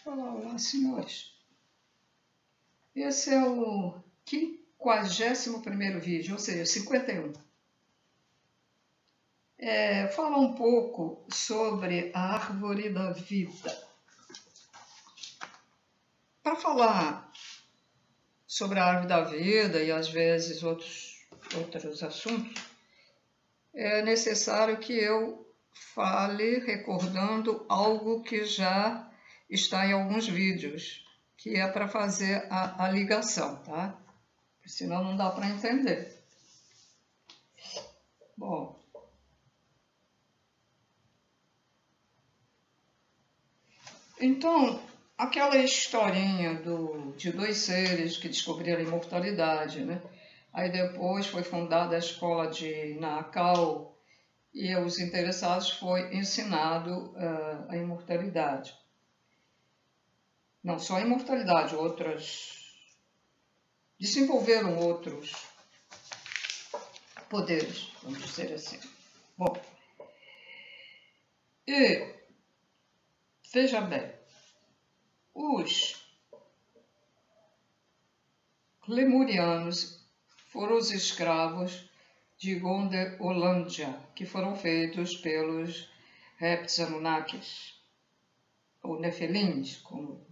Olá, senhores. Esse é o 51º vídeo, ou seja, 51. Fala um pouco sobre a árvore da vida. Para falar sobre a árvore da vida e às vezes outros assuntos, é necessário que eu fale recordando algo que já está em alguns vídeos, que é para fazer a ligação, tá? Senão não dá para entender. Bom, então, aquela historinha de dois seres que descobriram a imortalidade, né? Aí depois foi fundada a escola de Nakao e aos interessados foi ensinado a imortalidade. Não só a imortalidade, desenvolveram outros poderes, vamos dizer assim. Bom, e veja bem, os lemurianos foram os escravos de Gondelândia, que foram feitos pelos répteis Anunnakis, ou Nefelins, como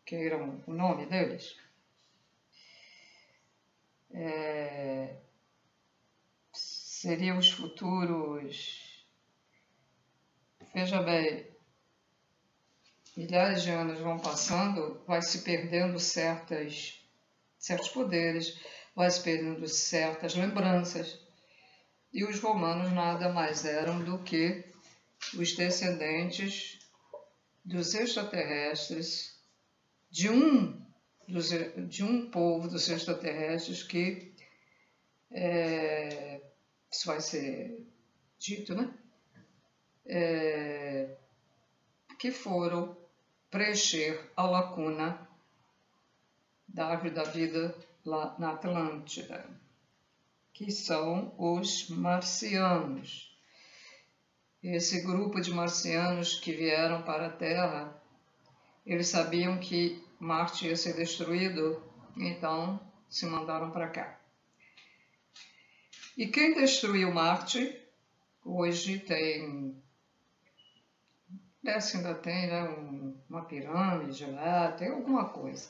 queiram o nome deles. Seriam os futuros, veja bem, milhares de anos vão passando, vai se perdendo certos poderes, vai se perdendo certas lembranças, e os romanos nada mais eram do que os descendentes dos extraterrestres, de um povo dos extraterrestres que, isso vai ser dito, né? Que foram preencher a lacuna da árvore da vida lá na Atlântida, que são os marcianos. Esse grupo de marcianos que vieram para a Terra, eles sabiam que Marte ia ser destruído, então se mandaram para cá. E quem destruiu Marte, hoje tem, ainda tem, né, uma pirâmide lá, tem alguma coisa.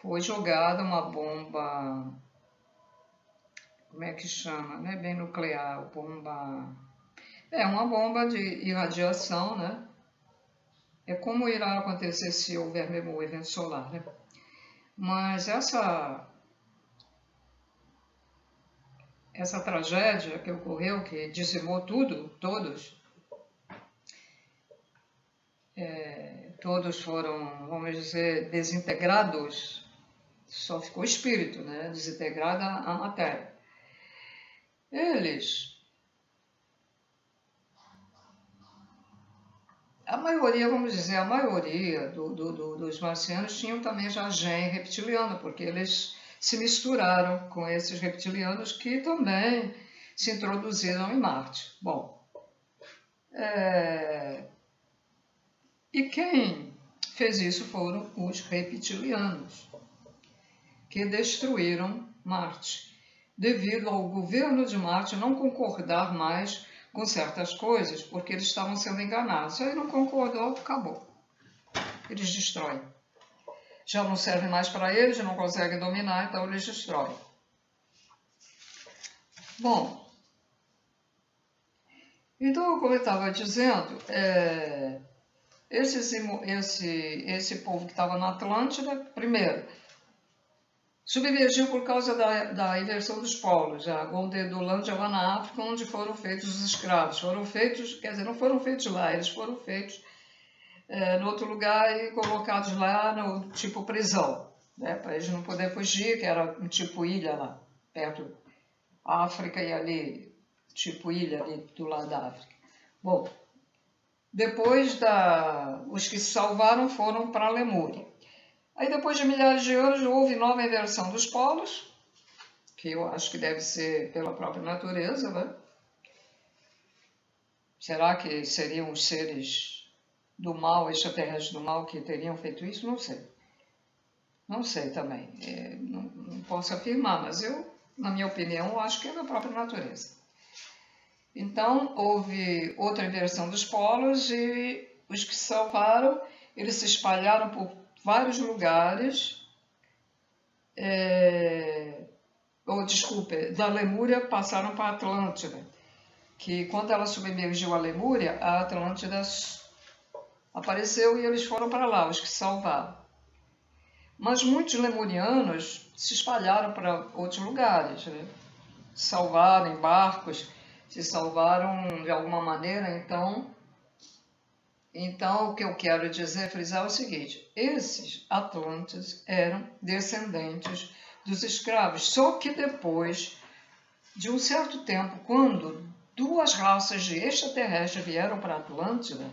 Foi jogada uma bomba, como é que chama? Não é bem nuclear, uma bomba de irradiação, né? É como irá acontecer se houver mesmo um evento solar, né? Mas essa tragédia que ocorreu, que dizimou todos foram, vamos dizer, desintegrados, só ficou o espírito, né? Desintegrada a matéria. A maioria dos marcianos tinham também já gene reptiliano, porque eles se misturaram com esses reptilianos que também se introduziram em Marte. Bom, e quem fez isso foram os reptilianos, que destruíram Marte, devido ao governo de Marte não concordar mais com certas coisas, porque eles estavam sendo enganados. Aí não concordou, acabou. Eles destroem. Já não serve mais para eles, não conseguem dominar, então eles destroem. Bom, então, como eu estava dizendo, esse povo que estava na Atlântida, primeiro, submergiu por causa da inversão dos polos, a Gondelândia lá na África, onde foram feitos os escravos. Foram feitos, quer dizer, não foram feitos lá, eles foram feitos no outro lugar e colocados lá no tipo prisão, né, para eles não poderem fugir, que era um tipo ilha lá, perto da África e ali, tipo ilha ali do lado da África. Bom, depois os que se salvaram foram para a Lemúria. Aí depois de milhares de anos houve nova inversão dos polos, que eu acho que deve ser pela própria natureza, né? Será que seriam os seres do mal, extraterrestres do mal que teriam feito isso, não sei. Não sei também, não posso afirmar, mas eu, na minha opinião, acho que é da própria natureza. Então, houve outra inversão dos polos e os que se salvaram, eles se espalharam por vários lugares, da Lemúria passaram para a Atlântida, que quando ela submergiu a Lemúria, a Atlântida apareceu e eles foram para lá, os que se salvaram. Mas muitos lemurianos se espalharam para outros lugares, né? Se salvaram em barcos, se salvaram de alguma maneira. Então o que eu quero dizer, frisar é o seguinte: esses atlantes eram descendentes dos escravos, só que depois de um certo tempo, quando duas raças de extraterrestres vieram para a Atlântida,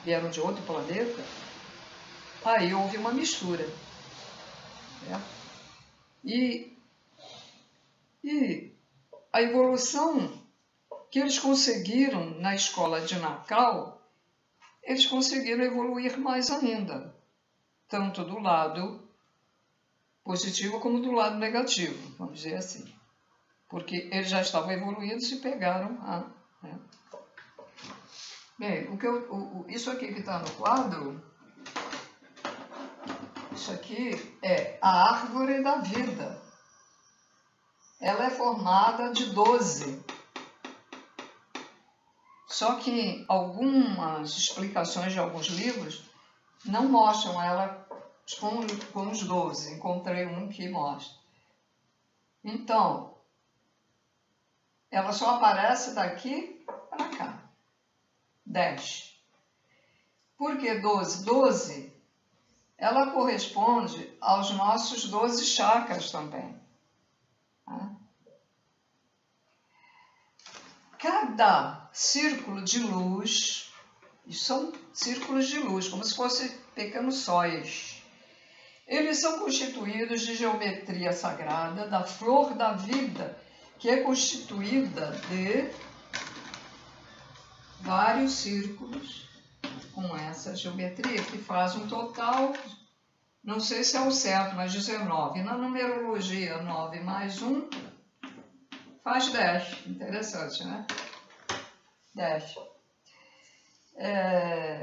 vieram de outro planeta, aí houve uma mistura. E a evolução que eles conseguiram na escola de Nacal, eles conseguiram evoluir mais ainda, tanto do lado positivo como do lado negativo, vamos dizer assim. Porque eles já estavam evoluídos e pegaram a... Né? Bem, isso aqui que está no quadro, isso aqui é a árvore da vida. Ela é formada de 12. Só que algumas explicações de alguns livros não mostram ela com os 12. Encontrei um que mostra. Então, ela só aparece daqui para cá. 10. Por que 12? 12, ela corresponde aos nossos 12 chakras também. Cada círculo de luz, são círculos de luz, como se fossem pequenos sóis. Eles são constituídos de geometria sagrada, da flor da vida, que é constituída de vários círculos com essa geometria, que faz um total, não sei se é o certo, mas 19. Na numerologia, 9 mais 1 faz 10. Interessante, né? 10.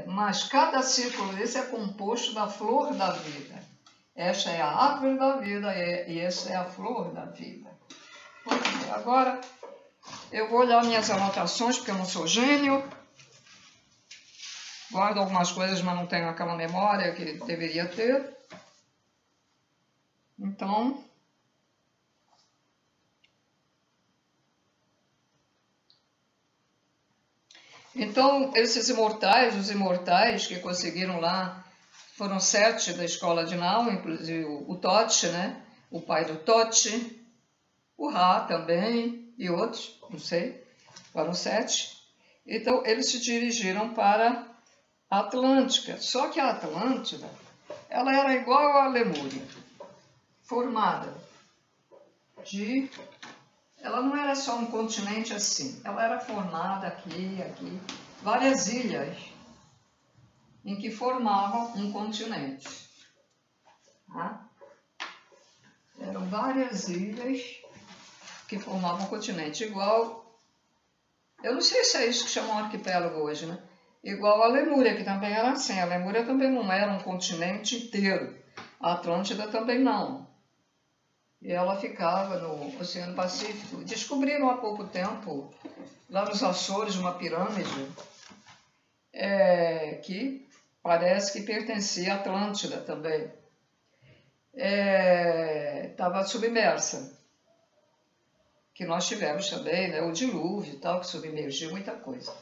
Mas cada círculo desse é composto da flor da vida. Esta é a árvore da vida e essa é a flor da vida. Agora, eu vou olhar minhas anotações, porque eu não sou gênio. Guardo algumas coisas, mas não tenho aquela memória que deveria ter. Então, esses imortais, os imortais que conseguiram lá, foram 7 da escola de Nau, inclusive o Tochi, né? O pai do Tochi, o Ra também, e outros, não sei, foram 7. Então, eles se dirigiram para a Atlântica. Só que a Atlântida, ela era igual à Lemúria, formada de... Ela não era só um continente assim, ela era formada aqui, várias ilhas em que formavam um continente. Eram várias ilhas que formavam um continente, igual... Eu não sei se é isso que chamam arquipélago hoje, né? Igual a Lemúria, que também era assim. A Lemúria também não era um continente inteiro. A Atlântida também não. E ela ficava no Oceano Pacífico. Descobriram há pouco tempo, lá nos Açores, uma pirâmide que parece que pertencia à Atlântida também. Estava submersa. Que nós tivemos também, né? O dilúvio e tal, que submergiu muita coisa.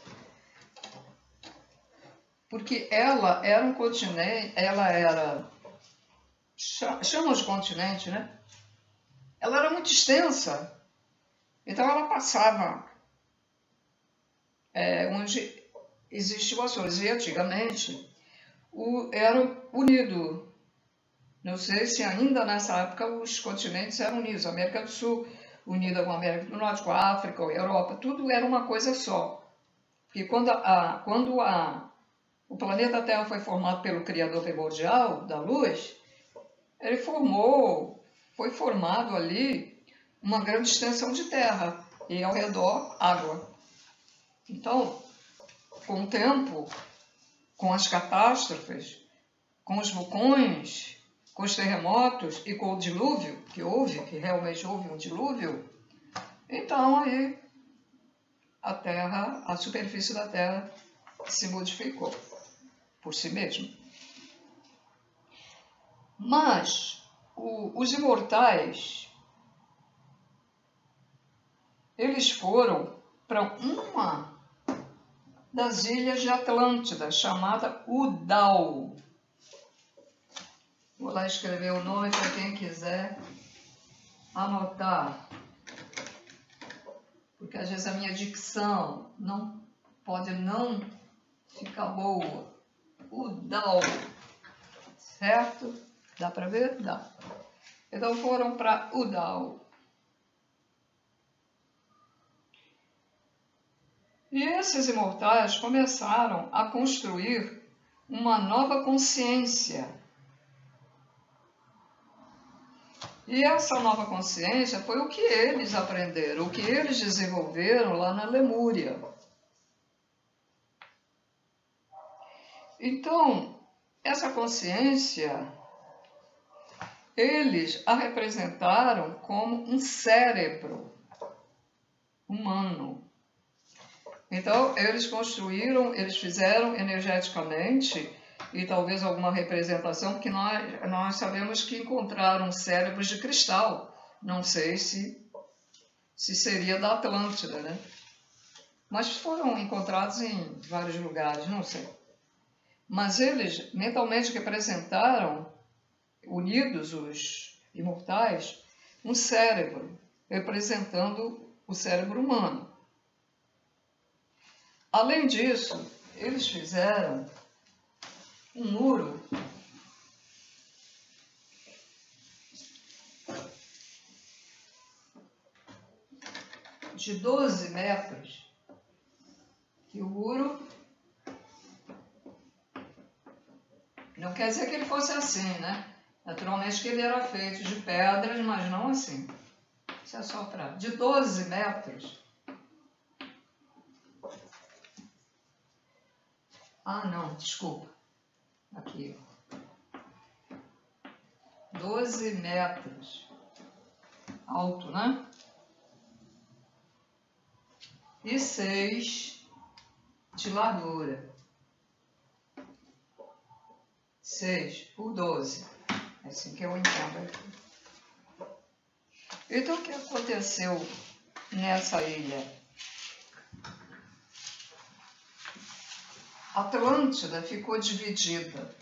Porque ela era um continente, ela era... Chamam de continente, né? Ela era muito extensa, então ela passava onde existiu Açores. E antigamente era unido. Não sei se ainda nessa época os continentes eram unidos. A América do Sul unida com a América do Norte, com a África, com a Europa, tudo era uma coisa só. Porque quando a o planeta Terra foi formado pelo Criador primordial da luz, ele foi formado ali uma grande extensão de terra e ao redor água. Então, com o tempo, com as catástrofes, com os vulcões, com os terremotos e com o dilúvio que realmente houve um dilúvio, então aí a superfície da Terra se modificou por si mesma. Mas os imortais, eles foram para uma das ilhas de Atlântida, chamada Udal. Vou lá escrever o nome para quem quiser anotar. Porque às vezes a minha dicção pode não ficar boa. Udal. Certo? Dá para ver? Dá. Então foram para Udal. E esses imortais começaram a construir uma nova consciência. E essa nova consciência foi o que eles aprenderam, o que eles desenvolveram lá na Lemúria. Então, essa consciência, eles a representaram como um cérebro humano. Então, eles fizeram energeticamente, e talvez alguma representação, porque nós sabemos que encontraram cérebros de cristal. Não sei se seria da Atlântida, né? Mas foram encontrados em vários lugares, não sei. Mas eles mentalmente representaram, unidos os imortais, um cérebro, representando o cérebro humano. Além disso, eles fizeram um muro de 12 metros, que o muro não quer dizer que ele fosse assim, né? Naturalmente que ele era feito de pedras, mas não assim. Isso é só para... De 12 metros. Ah, não, desculpa. Aqui. 12 metros. Alto, né? E 6 de largura. 6 por 12. É assim que eu entendo aqui. Então, o que aconteceu nessa ilha? Atlântida ficou dividida.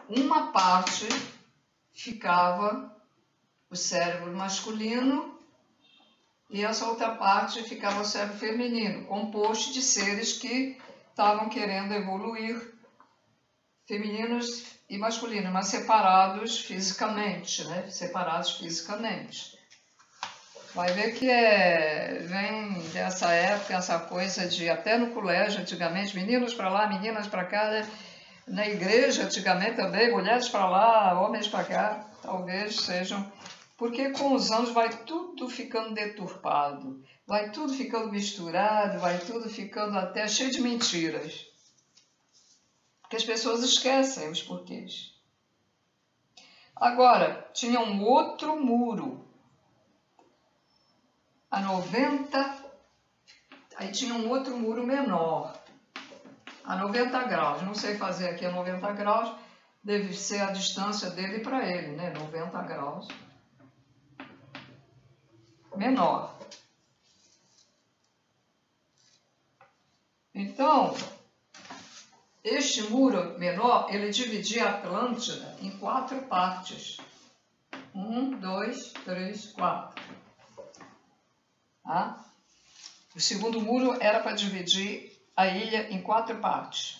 Uma parte ficava o cérebro masculino e essa outra parte ficava o cérebro feminino, composto de seres que estavam querendo evoluir, femininos e masculinos, mas separados fisicamente, né? Separados fisicamente. Vai ver que vem dessa época essa coisa de, até no colégio antigamente, meninos para lá, meninas para cá, né? Na igreja antigamente também, mulheres para lá, homens para cá, talvez sejam... Porque com os anos vai tudo ficando deturpado, vai tudo ficando misturado, vai tudo ficando até cheio de mentiras. Porque as pessoas esquecem os porquês. Agora, tinha um outro muro. A 90, aí tinha um outro muro menor, a 90 graus, não sei fazer aqui a 90 graus, deve ser a distância dele para ele, né? 90 graus, menor. Então, este muro menor, ele dividia a Atlântida em 4 partes. 1, 2, 3, 4. Tá? O segundo muro era para dividir a ilha em 4 partes.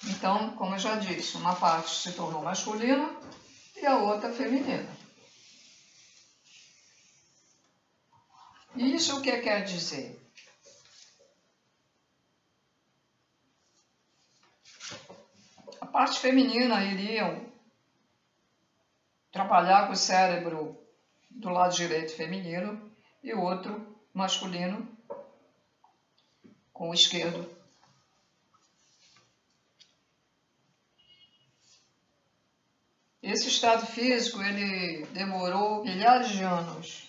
Então, como eu já disse, uma parte se tornou masculina e a outra feminina. E isso o que quer dizer? parte feminina iriam trabalhar com o cérebro do lado direito feminino e o outro masculino com o esquerdo. Esse estado físico, ele demorou milhares de anos.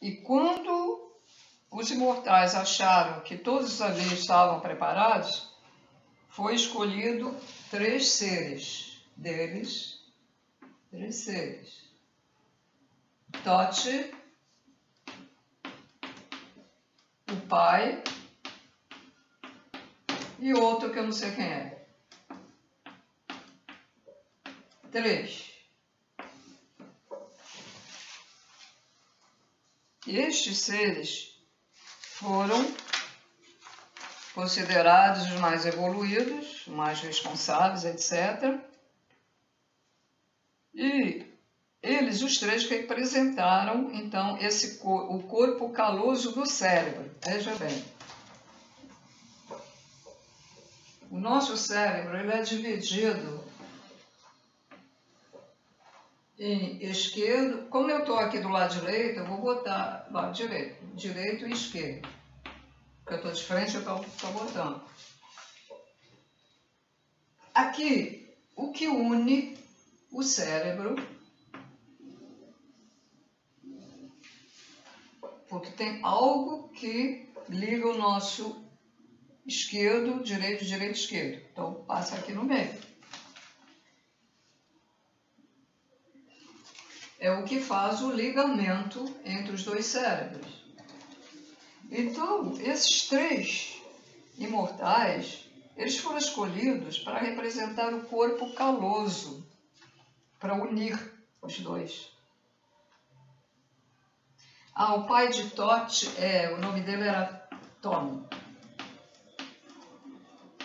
E quando os imortais acharam que todos ali estavam preparados, foi escolhido 3 seres deles, 3 seres. Tote, o pai e outro que eu não sei quem é. 3. Estes seres foram considerados os mais evoluídos, mais responsáveis, etc. E eles, os 3, representaram, então, o corpo caloso do cérebro. Veja bem. O nosso cérebro, ele é dividido em esquerdo. Como eu estou aqui do lado direito, eu vou botar lado direito, direito e esquerdo. Porque eu estou de frente, eu estou botando. Aqui, o que une o cérebro, porque tem algo que liga o nosso esquerdo, direito, direito, esquerdo. Então, passa aqui no meio. É o que faz o ligamento entre os 2 cérebros. Então, esses 3 imortais, eles foram escolhidos para representar o corpo caloso, para unir os 2. O pai de Tote, o nome dele era Tom,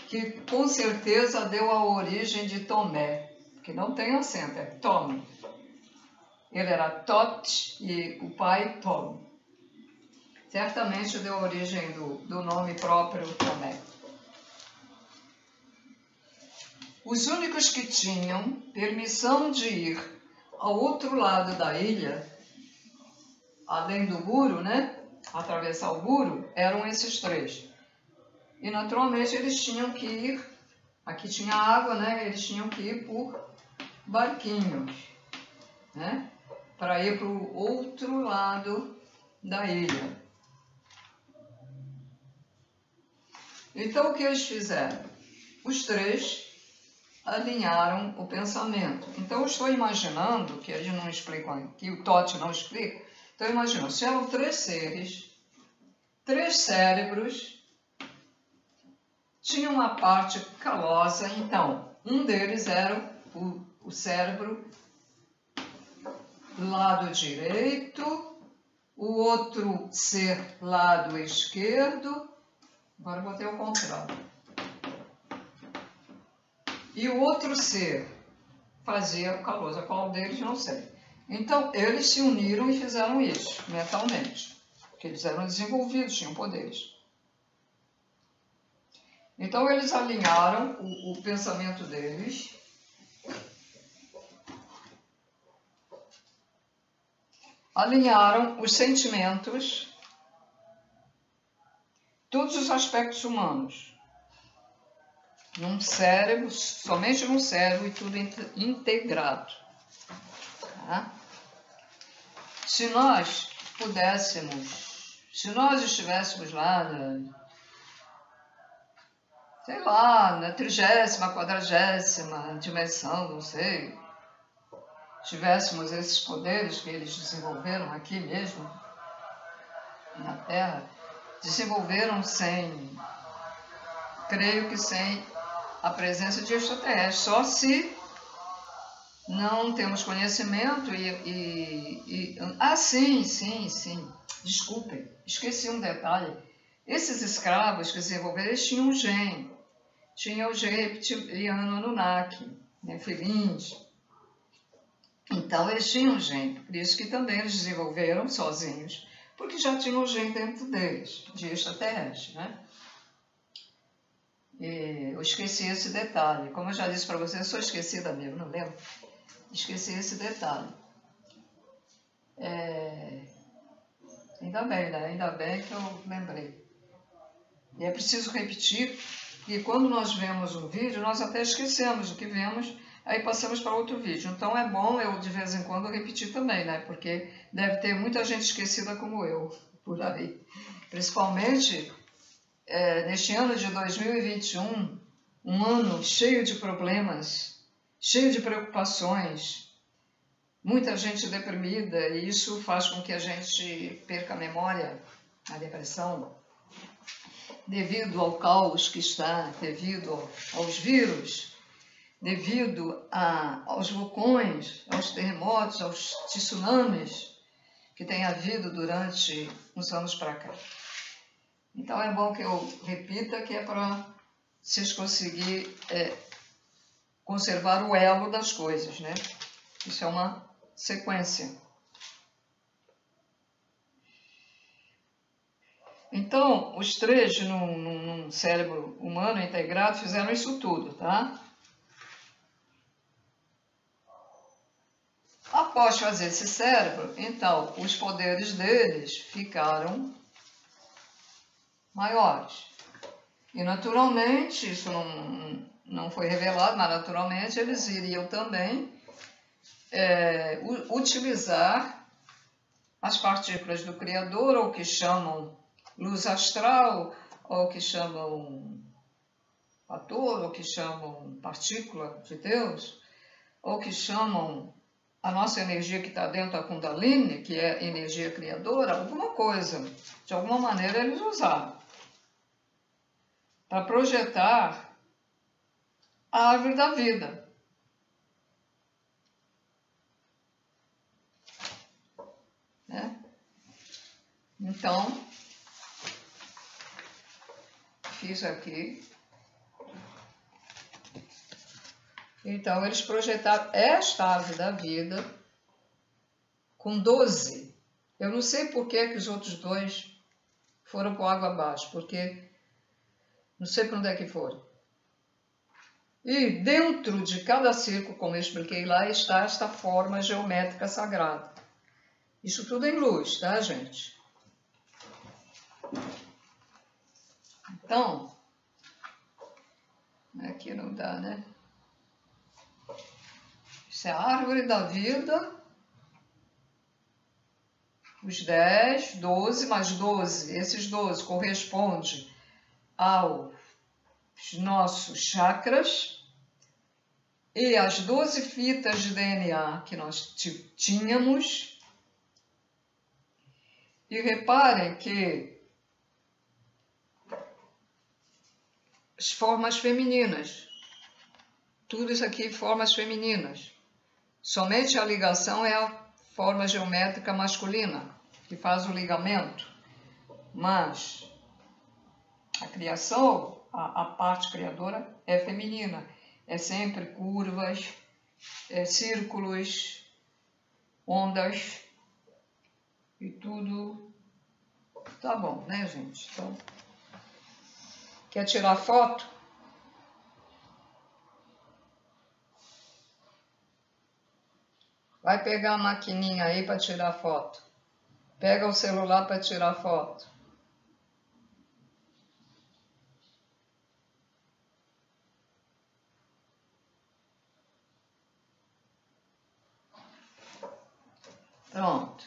que com certeza deu a origem de Tomé, que não tem acento, é Tom. Ele era Tote e o pai Tom. Certamente deu a origem do nome próprio Tomé. Os únicos que tinham permissão de ir ao outro lado da ilha, além do muro, né? Atravessar o muro, eram esses 3. E naturalmente eles tinham que ir, aqui tinha água, né? Eles tinham que ir por barquinhos, né? Para ir para o outro lado da ilha. Então o que eles fizeram? Os 3 alinharam o pensamento. Então eu estou imaginando, que eles não explicam, que o Tote não explica, então imagina, se eram 3 seres, 3 cérebros, tinha uma parte calosa, então um deles era o cérebro lado direito, o outro ser lado esquerdo, agora botei o contrário, e o outro ser fazia o caloso, qual deles não sei. Então eles se uniram e fizeram isso mentalmente, porque eles eram desenvolvidos, tinham poderes. Então eles alinharam o pensamento deles, alinharam os sentimentos, todos os aspectos humanos, num cérebro, somente num cérebro e tudo integrado. Tá? Se nós pudéssemos, se nós estivéssemos lá sei lá, na 30ª, 40ª dimensão, não sei, tivéssemos esses poderes que eles desenvolveram aqui mesmo, na Terra, desenvolveram creio que sem a presença de extraterrestres, só se não temos conhecimento sim, desculpem, esqueci um detalhe. Esses escravos que desenvolveram, eles tinham um gene. Tinha o gene reptiliano Anunnaki, Nefilins. Então, eles tinham um gene. Por isso que também eles desenvolveram sozinhos, porque já tinham um gene dentro deles, de extraterrestre, né? E eu esqueci esse detalhe. Como eu já disse para você, eu sou esquecida mesmo, não lembro? Esqueci esse detalhe. Ainda bem, né? Ainda bem que eu lembrei. E é preciso repetir, e quando nós vemos um vídeo, nós até esquecemos o que vemos, aí passamos para outro vídeo. Então é bom eu, de vez em quando, repetir também, né? Porque deve ter muita gente esquecida como eu, por aí. Principalmente neste ano de 2021, um ano cheio de problemas, cheio de preocupações, muita gente deprimida, e isso faz com que a gente perca a memória, a depressão, devido ao caos que está, devido aos vírus, devido aos vulcões, aos terremotos, aos tsunamis que tem havido durante uns anos para cá. Então é bom que eu repita, que é para vocês conseguirem conservar o elo das coisas, né? Isso é uma sequência. Então, os três num cérebro humano integrado fizeram isso tudo, tá? Após fazer esse cérebro, então, os poderes deles ficaram maiores. E, naturalmente, isso não foi revelado, mas, naturalmente, eles iriam também utilizar as partículas do Criador, ou que chamam luz astral, ou que chamam fator, ou que chamam partícula de Deus, ou que chamam a nossa energia que está dentro da Kundalini, que é energia criadora, alguma coisa, de alguma maneira eles usaram para projetar a árvore da vida. Né? Então, fiz aqui. Então, eles projetaram esta árvore da vida com 12. Eu não sei por que os outros dois foram por água abaixo, porque não sei para onde é que foram. E dentro de cada círculo, como eu expliquei lá, está esta forma geométrica sagrada. Isso tudo em luz, tá, gente? Então, aqui não dá, né? Isso é a árvore da vida. Os 10, 12, mais 12. Esses 12 correspondem aos nossos chakras. E as 12 fitas de DNA que nós tínhamos. E reparem que as formas femininas. Tudo isso aqui formas femininas. Somente a ligação é a forma geométrica masculina, que faz o ligamento. Mas a criação, a parte criadora, é feminina. É sempre curvas, círculos, ondas e tudo. Tá bom, né, gente? Então, quer tirar foto? Vai pegar a maquininha aí para tirar foto. Pega o celular para tirar foto. Pronto.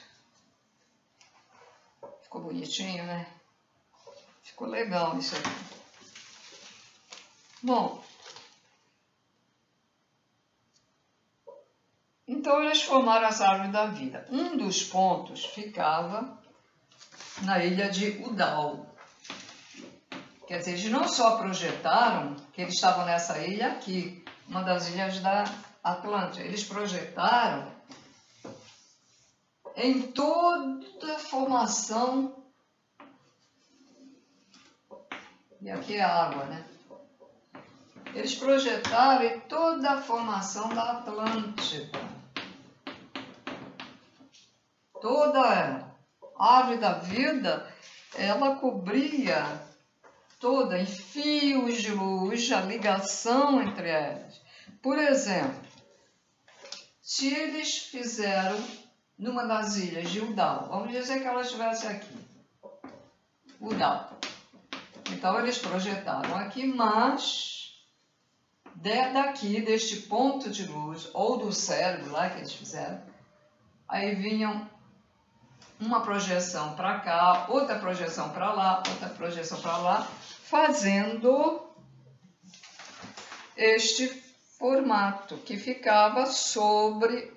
Ficou bonitinho, né? Ficou legal isso aqui. Bom. Então, eles formaram as árvores da vida. Um dos pontos ficava na ilha de Udall. Quer dizer, eles não só projetaram que eles estavam nessa ilha aqui, uma das ilhas da Atlântida, eles projetaram em toda a formação, e aqui é a água, né? Eles projetaram em toda a formação da Atlântida. Toda a árvore da vida, ela cobria toda em fios de luz, a ligação entre elas. Por exemplo, se eles fizeram numa das ilhas de Udall, vamos dizer que ela estivesse aqui, Udall. Então eles projetaram aqui, mas daqui, deste ponto de luz, ou do cérebro lá que eles fizeram, aí vinham uma projeção para cá, outra projeção para lá, outra projeção para lá, fazendo este formato que ficava sobre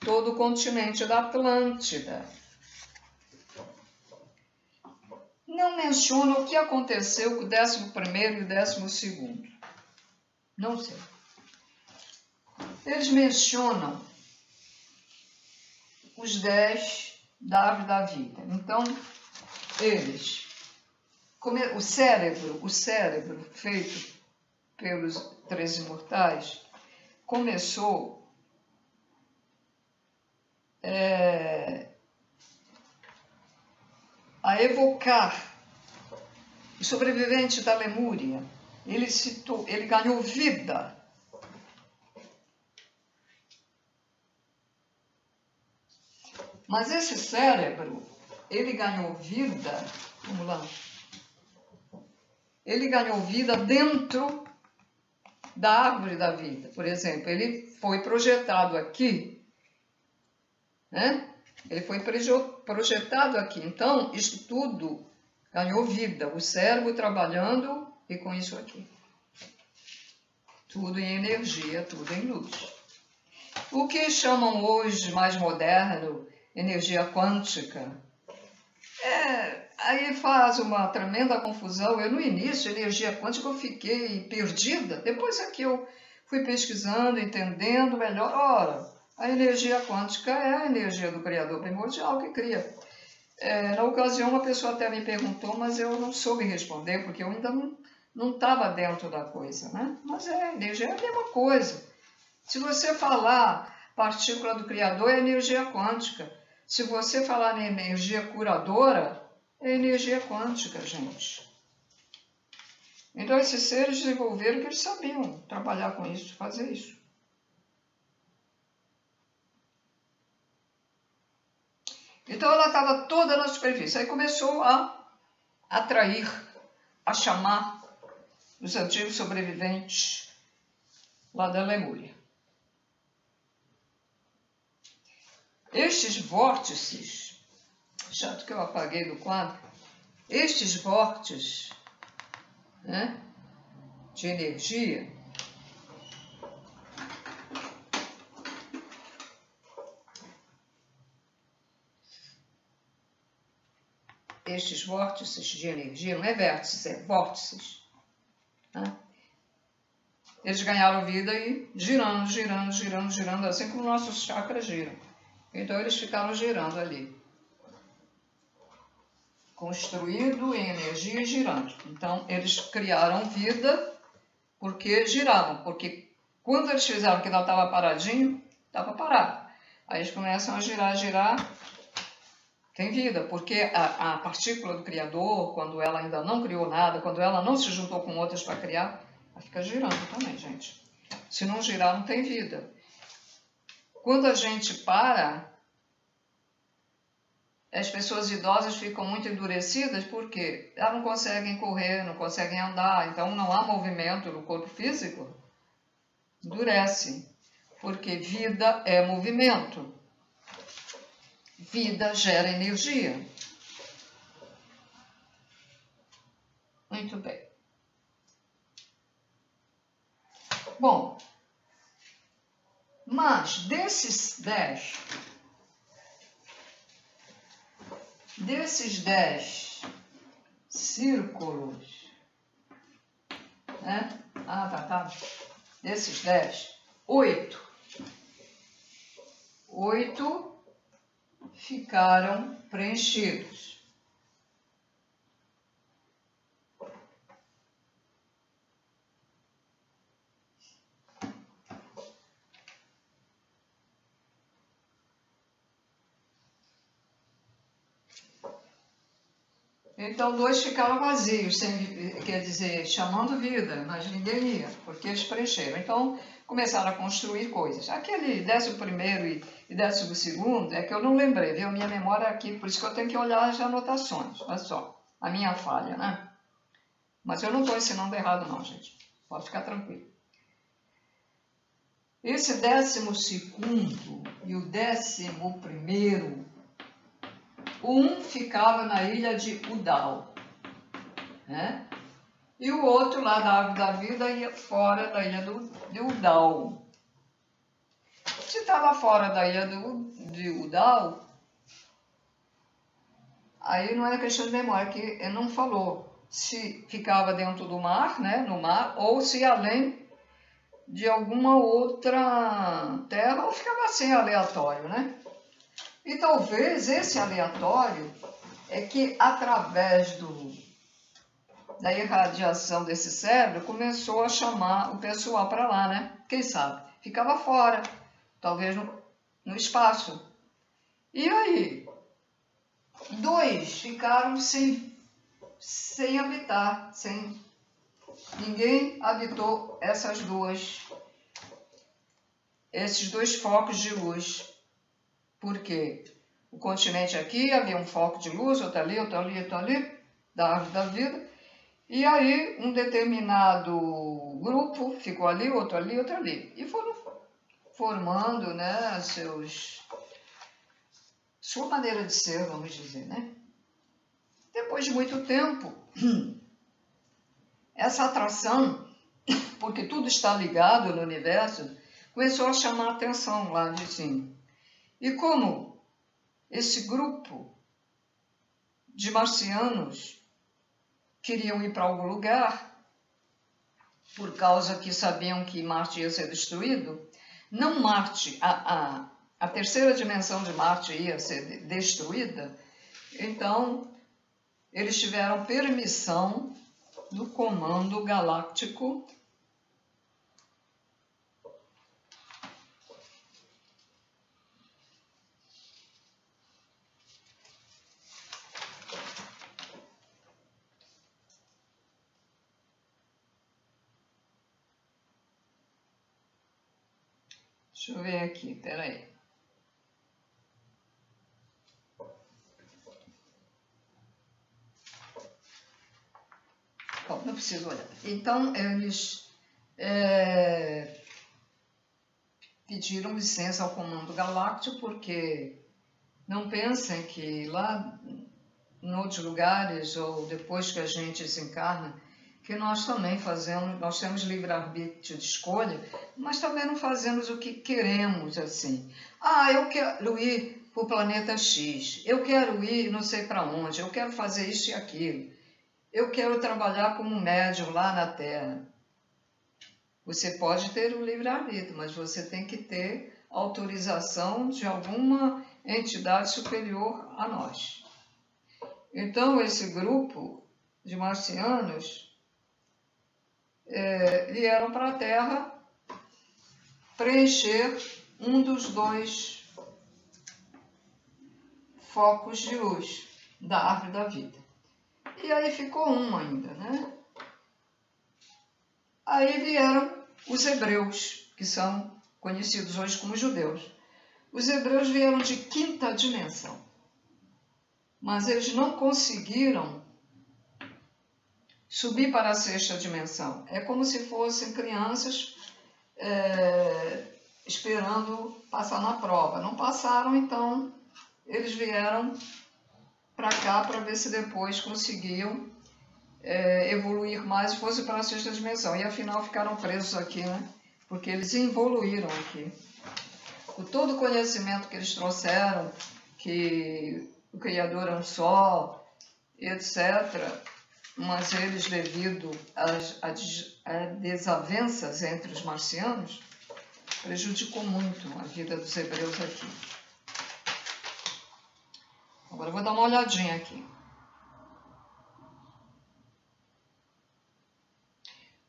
todo o continente da Atlântida. Não menciona o que aconteceu com o 11º e o 12º. Não sei. Eles mencionam os 10 da árvore da vida. Então, o cérebro feito pelos 13 imortais começou a evocar o sobrevivente da Lemúria. Ele ganhou vida. Mas esse cérebro, ele ganhou vida, vamos lá, ele ganhou vida dentro da árvore da vida. Por exemplo, ele foi projetado aqui, né? Ele foi projetado aqui. Então, isso tudo ganhou vida. O cérebro trabalhando e com isso aqui. Tudo em energia, tudo em luz. O que chamam hoje, mais moderno, energia quântica, aí faz uma tremenda confusão. Eu, no início, energia quântica, eu fiquei perdida. Depois é que eu fui pesquisando, entendendo melhor. Ora, a energia quântica é a energia do Criador primordial que cria. Na ocasião, uma pessoa até me perguntou, mas eu não soube responder, porque eu ainda não estava dentro da coisa, né? Mas a energia é a mesma coisa. Se você falar partícula do Criador, é energia quântica. Se você falar em energia curadora, é energia quântica, gente. Então, esses seres desenvolveram que eles sabiam trabalhar com isso, fazer isso. Então, ela estava toda na superfície. Aí começou a atrair, a chamar os antigos sobreviventes lá da Lemúria. Estes vórtices, chato que eu apaguei do quadro, estes vórtices, né, de energia, estes vórtices de energia, não é vértices, é vórtices, né? Eles ganharam vida e girando, girando, girando, girando, assim como nossos chakras giram. Então, eles ficaram girando ali. Construído em energia e girando. Então, eles criaram vida porque giravam. Porque quando eles fizeram que não estava paradinho, estava parado. Aí eles começam a girar, girar. Tem vida. Porque a partícula do Criador, quando ela ainda não criou nada, quando ela não se juntou com outras para criar, ela fica girando também, gente. Se não girar, não tem vida. Quando a gente para, as pessoas idosas ficam muito endurecidas porque elas não conseguem correr, não conseguem andar, então não há movimento no corpo físico, endurece, porque vida é movimento. Vida gera energia. Muito bem. Bom, mas desses 10 círculos, né? Desses 10, 8 ficaram preenchidos. Então, 2 ficaram vazios, quer dizer, chamando vida, mas ninguém ia, porque eles preencheram. Então, começaram a construir coisas. Aquele 11º e 12º é que eu não lembrei, viu? Minha memória aqui, por isso que eu tenho que olhar as anotações, olha só, a minha falha, né? Mas eu não estou ensinando errado não, gente, pode ficar tranquilo. Esse 12º e o 11º, um ficava na ilha de Udall, né? E o outro lá da Árvore da Vida ia fora da ilha de Udall. Se estava fora da ilha de Udall, aí não é questão de memória, que ele não falou se ficava dentro do mar, né, no mar, ou se além de alguma outra terra, ou ficava assim aleatório, né? E talvez esse aleatório é que através da irradiação desse cérebro começou a chamar o pessoal para lá, né? Quem sabe? Ficava fora, talvez no espaço. E aí, 2 ficaram sem habitar, ninguém habitou esses 2 focos de luz. Por quê? O continente aqui havia um foco de luz, outro ali, outro ali, outro ali, da Árvore da Vida. E aí um determinado grupo ficou ali, outro ali, outro ali. E foram formando, né, sua maneira de ser, vamos dizer, né? Depois de muito tempo, essa atração, porque tudo está ligado no universo, começou a chamar a atenção lá de cima. E como esse grupo de marcianos queriam ir para algum lugar, por causa que sabiam que Marte ia ser destruído, não Marte, a 3ª dimensão de Marte ia ser destruída, então eles tiveram permissão do Comando Galáctico Deixa eu ver aqui, peraí. Bom, não preciso olhar. Então, eles pediram licença ao Comando Galáctico, porque não pensem que lá em outros lugares, ou depois que a gente desencarna, que nós também nós temos livre-arbítrio de escolha, mas também não fazemos o que queremos, assim. Ah, eu quero ir para o planeta X, eu quero ir não sei para onde, eu quero fazer isso e aquilo, eu quero trabalhar como médium lá na Terra. Você pode ter o livre-arbítrio, mas você tem que ter autorização de alguma entidade superior a nós. Então, esse grupo de marcianos vieram para a Terra preencher um dos 2 focos de luz da Árvore da Vida. E aí ficou um ainda, né? Aí vieram os hebreus, que são conhecidos hoje como judeus. Os hebreus vieram de 5ª dimensão, mas eles não conseguiram subir para a 6ª dimensão. É como se fossem crianças esperando passar na prova. Não passaram, então eles vieram para cá para ver se depois conseguiam evoluir mais e fosse para a 6ª dimensão. E afinal ficaram presos aqui, né? Porque eles evoluíram aqui. Com todo o conhecimento que eles trouxeram, que o Criador é um só, etc., mas eles, devido a desavenças entre os marcianos, prejudicou muito a vida dos hebreus aqui. Agora eu vou dar uma olhadinha aqui.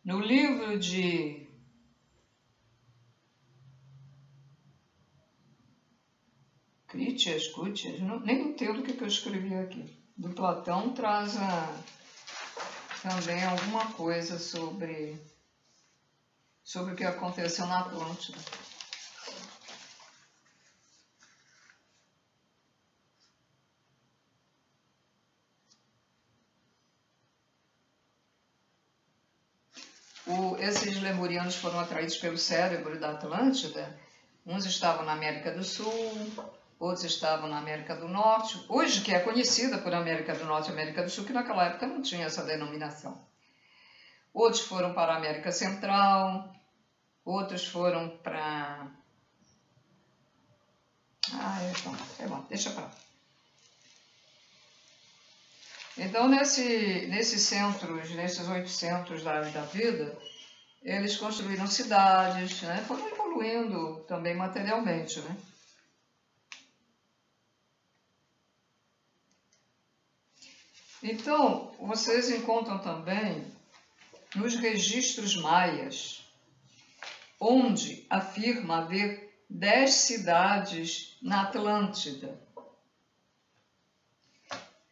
No livro de Critias, nem entendo o que eu escrevi aqui. do Platão traz também alguma coisa sobre o que aconteceu na Atlântida. Esses lemurianos foram atraídos pelo cérebro da Atlântida. Uns estavam na América do Sul, outros estavam na América do Norte, hoje que é conhecida por América do Norte e América do Sul, que naquela época não tinha essa denominação. Outros foram para a América Central, outros foram para... é bom, deixa pra lá. Então, nesses centros, nesses 8 centros da vida, eles construíram cidades, né? Foram evoluindo também materialmente, né? Então, vocês encontram também nos registros maias, onde afirma haver 10 cidades na Atlântida,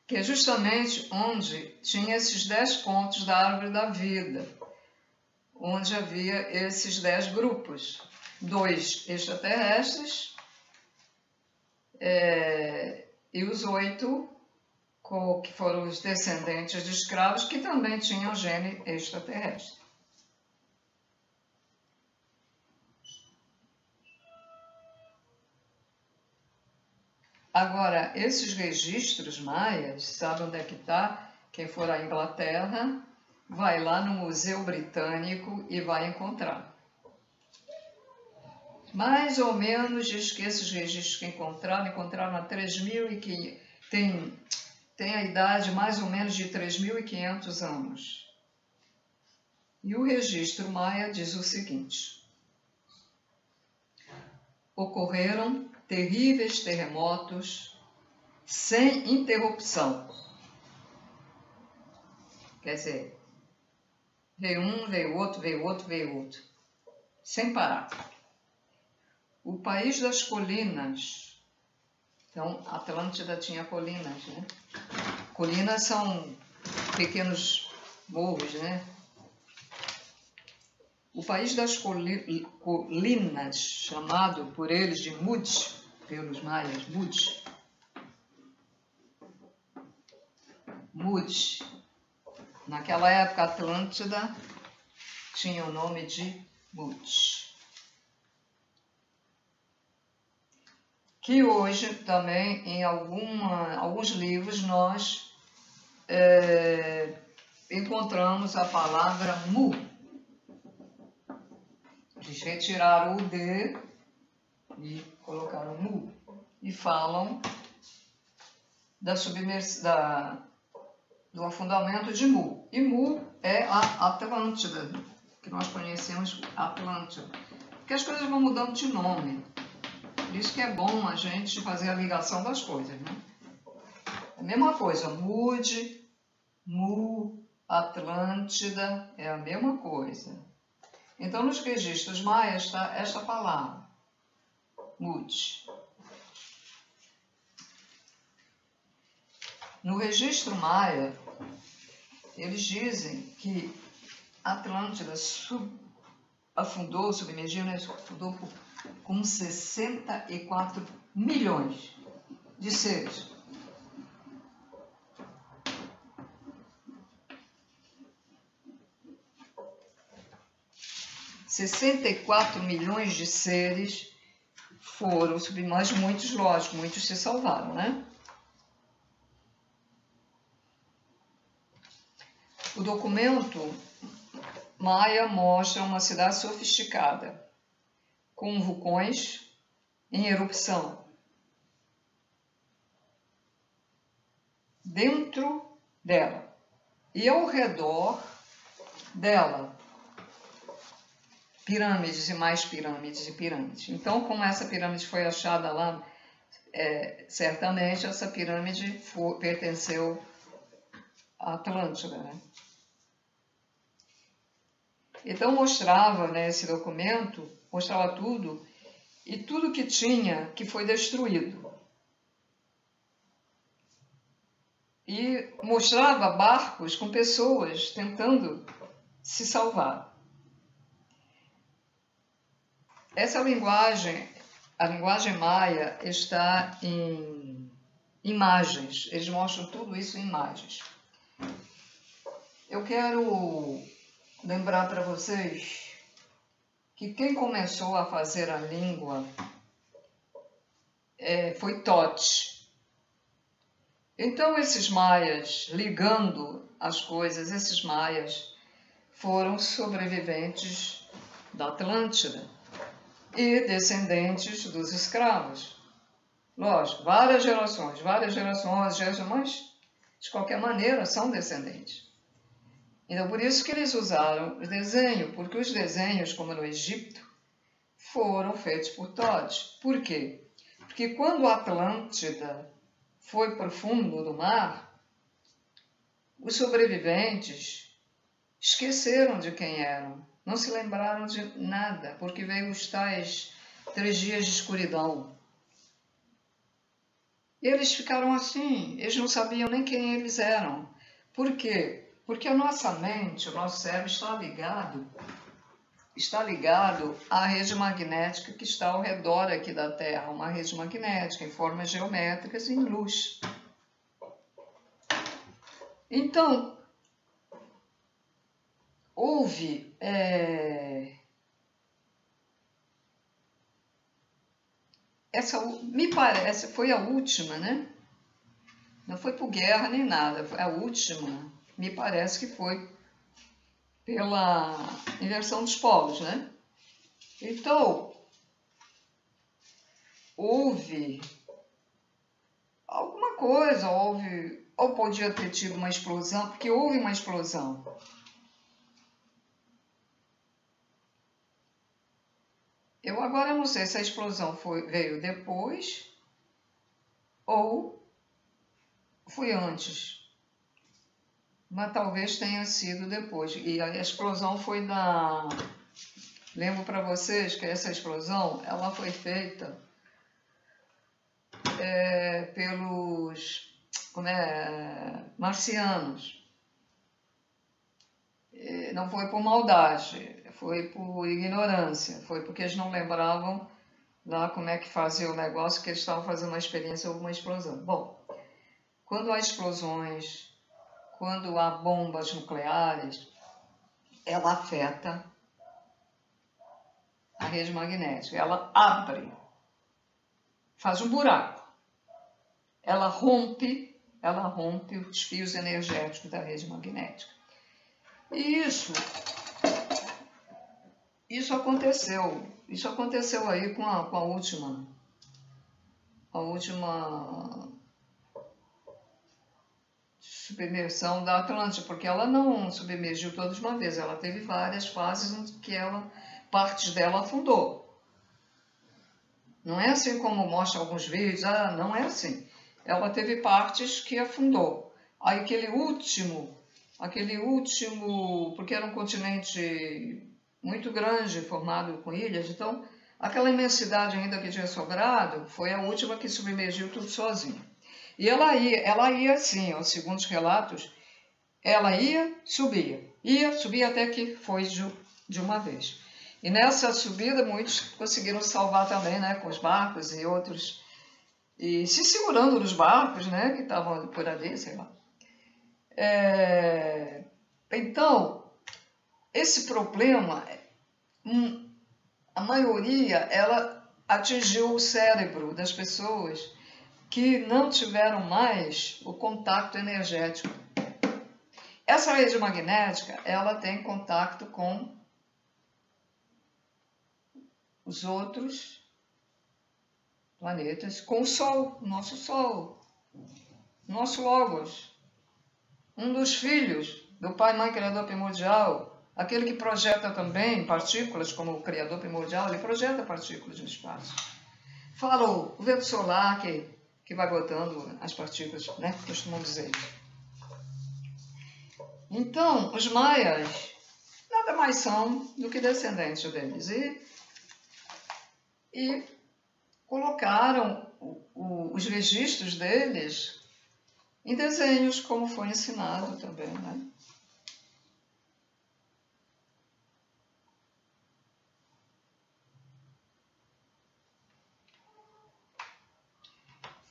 que é justamente onde tinha esses 10 pontos da árvore da vida, onde havia esses 10 grupos, 2 extraterrestres e os 8 que foram os descendentes de escravos, que também tinham gene extraterrestre. Agora, esses registros maias, sabe onde é que está? Quem for à Inglaterra, vai lá no Museu Britânico e vai encontrar. Mais ou menos, diz que esses registros que encontraram há 3.500, tem a idade mais ou menos de 3.500 anos. E o registro maia diz o seguinte: ocorreram terríveis terremotos sem interrupção. Quer dizer, veio um, veio outro, veio outro, veio outro, sem parar. O país das colinas. Então, a Atlântida tinha colinas, né? Colinas são pequenos morros, né? O país das colinas, chamado por eles de Mud, pelos maias, Mud. Naquela época, a Atlântida tinha o nome de Mud. Que hoje também, em alguns livros, nós encontramos a palavra Mu. Eles retiraram o D e colocaram Mu. E falam do afundamento de Mu. E Mu é a Atlântida, que nós conhecemos Atlântida. Porque as coisas vão mudando de nome. Por isso que é bom a gente fazer a ligação das coisas, né? É a mesma coisa, Mud, Mu, Atlântida, é a mesma coisa. Então, nos registros maias está esta palavra, Mud. No registro maia, eles dizem que Atlântida afundou, submergiu, né? Afundou com 64 milhões de seres. $64 milhões de seres foram submersos, mas muitos, lógico, muitos se salvaram, né? O documento maia mostra uma cidade sofisticada, com vulcões em erupção. Dentro dela e ao redor dela, pirâmides e mais pirâmides e pirâmides. Então, como essa pirâmide foi achada lá, certamente essa pirâmide pertenceu à Atlântida, né? Então mostrava, né, esse documento, mostrava tudo, e tudo que tinha que foi destruído. e mostrava barcos com pessoas tentando se salvar. Essa linguagem, a linguagem maia, está em imagens. Eles mostram tudo isso em imagens. Eu quero lembrar para vocês que quem começou a fazer a língua foi Tote. Então, esses maias, ligando as coisas, esses maias foram sobreviventes da Atlântida e descendentes dos escravos. Lógico, várias gerações, mas de qualquer maneira são descendentes. Então, por isso que eles usaram o desenho, porque os desenhos, como no Egito, foram feitos por Tote. Por quê? Porque quando a Atlântida foi para o fundo do mar, os sobreviventes esqueceram de quem eram, não se lembraram de nada, porque veio os tais 3 dias de escuridão. E eles ficaram assim, eles não sabiam nem quem eles eram. Por quê? Porque a nossa mente, o nosso cérebro está ligado à rede magnética que está ao redor aqui da Terra, uma rede magnética em formas geométricas em luz. Então, houve essa, me parece, foi a última, né? Não foi por guerra nem nada, foi a última, me parece que foi pela inversão dos polos, né? Então, houve alguma coisa, ou podia ter tido uma explosão, porque houve uma explosão. Eu agora não sei se a explosão veio depois ou foi antes. Mas talvez tenha sido depois. E a explosão foi da... Lembro para vocês que essa explosão, ela foi feita pelos marcianos. Não foi por maldade, foi por ignorância. Foi porque eles não lembravam lá como é que fazia o negócio, que eles estavam fazendo uma experiência ou uma explosão. Bom, quando há explosões, quando há bombas nucleares, ela afeta a rede magnética. Ela abre, faz um buraco. Ela rompe os fios energéticos da rede magnética. E isso aconteceu. Isso aconteceu aí com a última submersão da Atlântida, porque ela não submergiu toda de uma vez, ela teve várias fases em que partes dela afundou. Não é assim como mostra alguns vídeos, não é assim. Ela teve partes que afundou. Aí aquele último, porque era um continente muito grande, formado com ilhas, então aquela imensidade ainda que tinha sobrado foi a última que submergiu tudo sozinha. E ela ia assim, segundo os relatos, ela subia até que foi de uma vez. E nessa subida muitos conseguiram salvar também, né, com os barcos e outros, e se segurando nos barcos, né, que estavam por ali, sei lá. Então, esse problema, a maioria, ela atingiu o cérebro das pessoas que não tiveram mais o contato energético. Essa rede magnética, ela tem contato com os outros planetas, com o Sol, nosso Logos, um dos filhos do Pai, Mãe, Criador Primordial, aquele que projeta também partículas, como o Criador Primordial, ele projeta partículas no espaço. Fala o vento solar que vai botando as partículas, né? Costumam dizer. Então, os maias nada mais são do que descendentes deles. E colocaram os registros deles em desenhos, como foi ensinado também, né?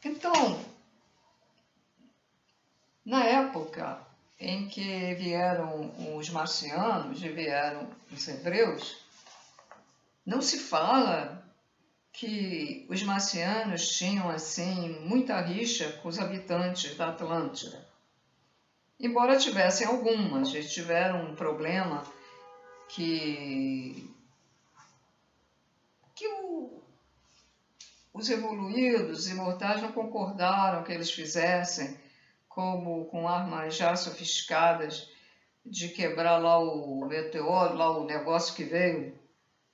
Então, na época em que vieram os marcianos e vieram os hebreus, não se fala que os marcianos tinham, assim, muita rixa com os habitantes da Atlântida. Embora tivessem algumas, eles tiveram um problema que os evoluídos, os imortais, não concordaram que eles fizessem, como com armas já sofisticadas, de quebrar lá o meteoro, lá o negócio que veio,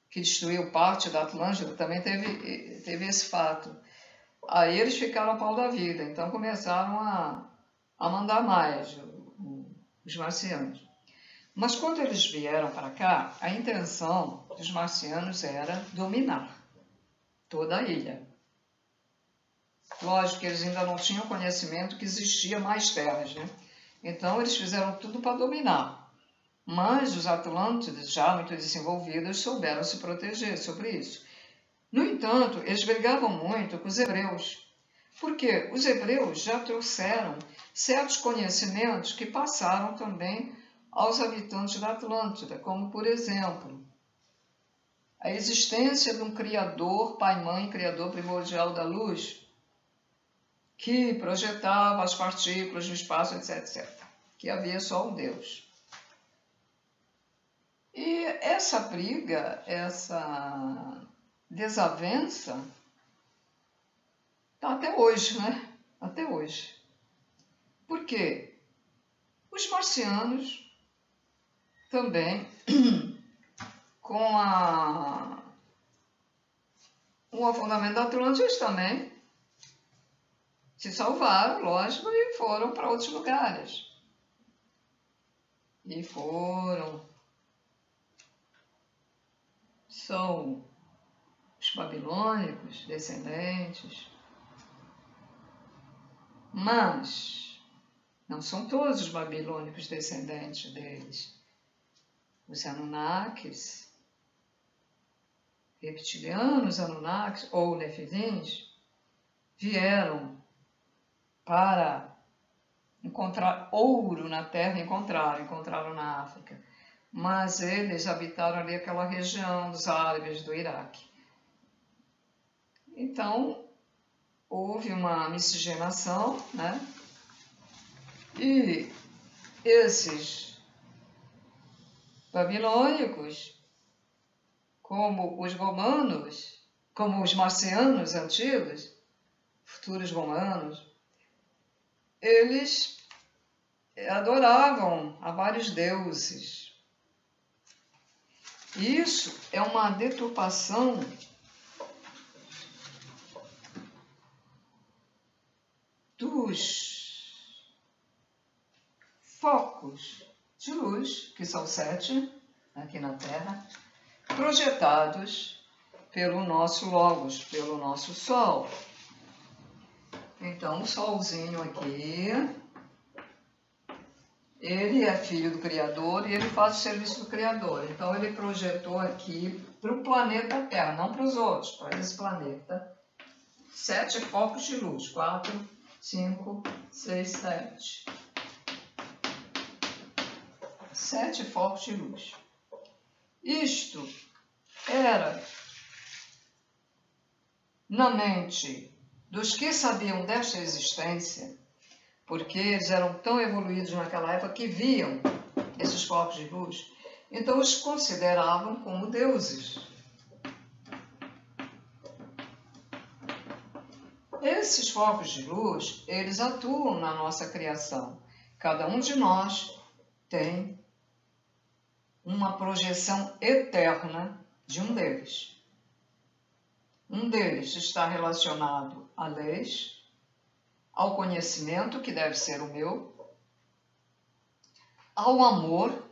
que destruiu parte da Atlântida, também teve esse fato. Aí eles ficaram a pau da vida, então começaram a mandar mais, os marcianos. Mas quando eles vieram para cá, a intenção dos marcianos era dominar toda a ilha. Lógico que eles ainda não tinham conhecimento que existia mais terras, né? Então eles fizeram tudo para dominar. Mas os Atlântidas, já muito desenvolvidos, souberam se proteger sobre isso. No entanto, eles brigavam muito com os hebreus, porque os hebreus já trouxeram certos conhecimentos que passaram também aos habitantes da Atlântida, como, por exemplo, a existência de um Criador, Pai, Mãe, Criador primordial da luz, que projetava as partículas no espaço, etc. Que havia só um Deus. E essa briga, essa desavença, está até hoje, né? Até hoje. Por quê? Os marcianos também, com o afundamento da Atlântida, eles também se salvaram, lógico, e foram para outros lugares. E são os babilônicos, descendentes, mas não são todos os babilônicos descendentes deles. Os Anunnakis, reptilianos Anunnakis ou Nefilins, vieram para encontrar ouro na terra, encontraram na África. Mas eles habitaram ali aquela região dos árabes do Iraque. Então, houve uma miscigenação, né? E esses babilônicos, como os romanos, como os marcianos antigos, futuros romanos, eles adoravam a vários deuses. Isso é uma deturpação dos focos de luz, que são 7 aqui na Terra, projetados pelo nosso Logos, pelo nosso Sol. Então, o Solzinho aqui, ele é filho do Criador e ele faz o serviço do Criador. Então, ele projetou aqui para o planeta Terra, não para os outros, para esse planeta, 7 focos de luz. 4, 5, 6, 7. 7 focos de luz. Isto era na mente dos que sabiam desta existência, porque eles eram tão evoluídos naquela época que viam esses focos de luz, então os consideravam como deuses. Esses focos de luz, eles atuam na nossa criação. Cada um de nós tem uma projeção eterna de um deles. Um deles está relacionado a leis, ao conhecimento, que deve ser o meu, ao amor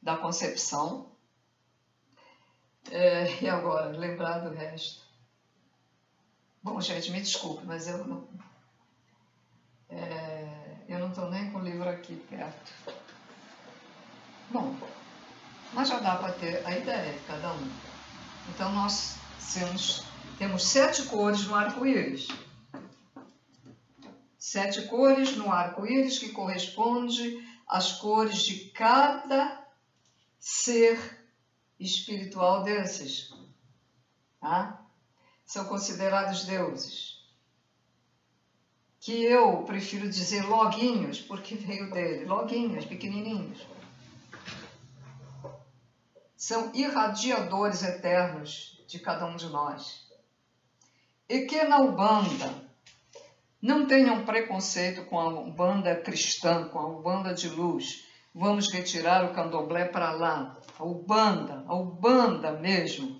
da concepção, e agora, lembrar do resto. Bom, gente, me desculpe, mas eu estou nem com o livro aqui perto. Bom, mas já dá para ter a ideia de cada um. Então nós temos 7 cores no arco-íris. 7 cores no arco-íris que corresponde às cores de cada ser espiritual desses. Tá? São considerados deuses. Que eu prefiro dizer loguinhos, porque veio dele. Loguinhos, pequenininhos. São irradiadores eternos de cada um de nós. E que na Umbanda não tenham preconceito com a Umbanda cristã, com a Umbanda de luz. Vamos retirar o candomblé para lá. A Umbanda mesmo.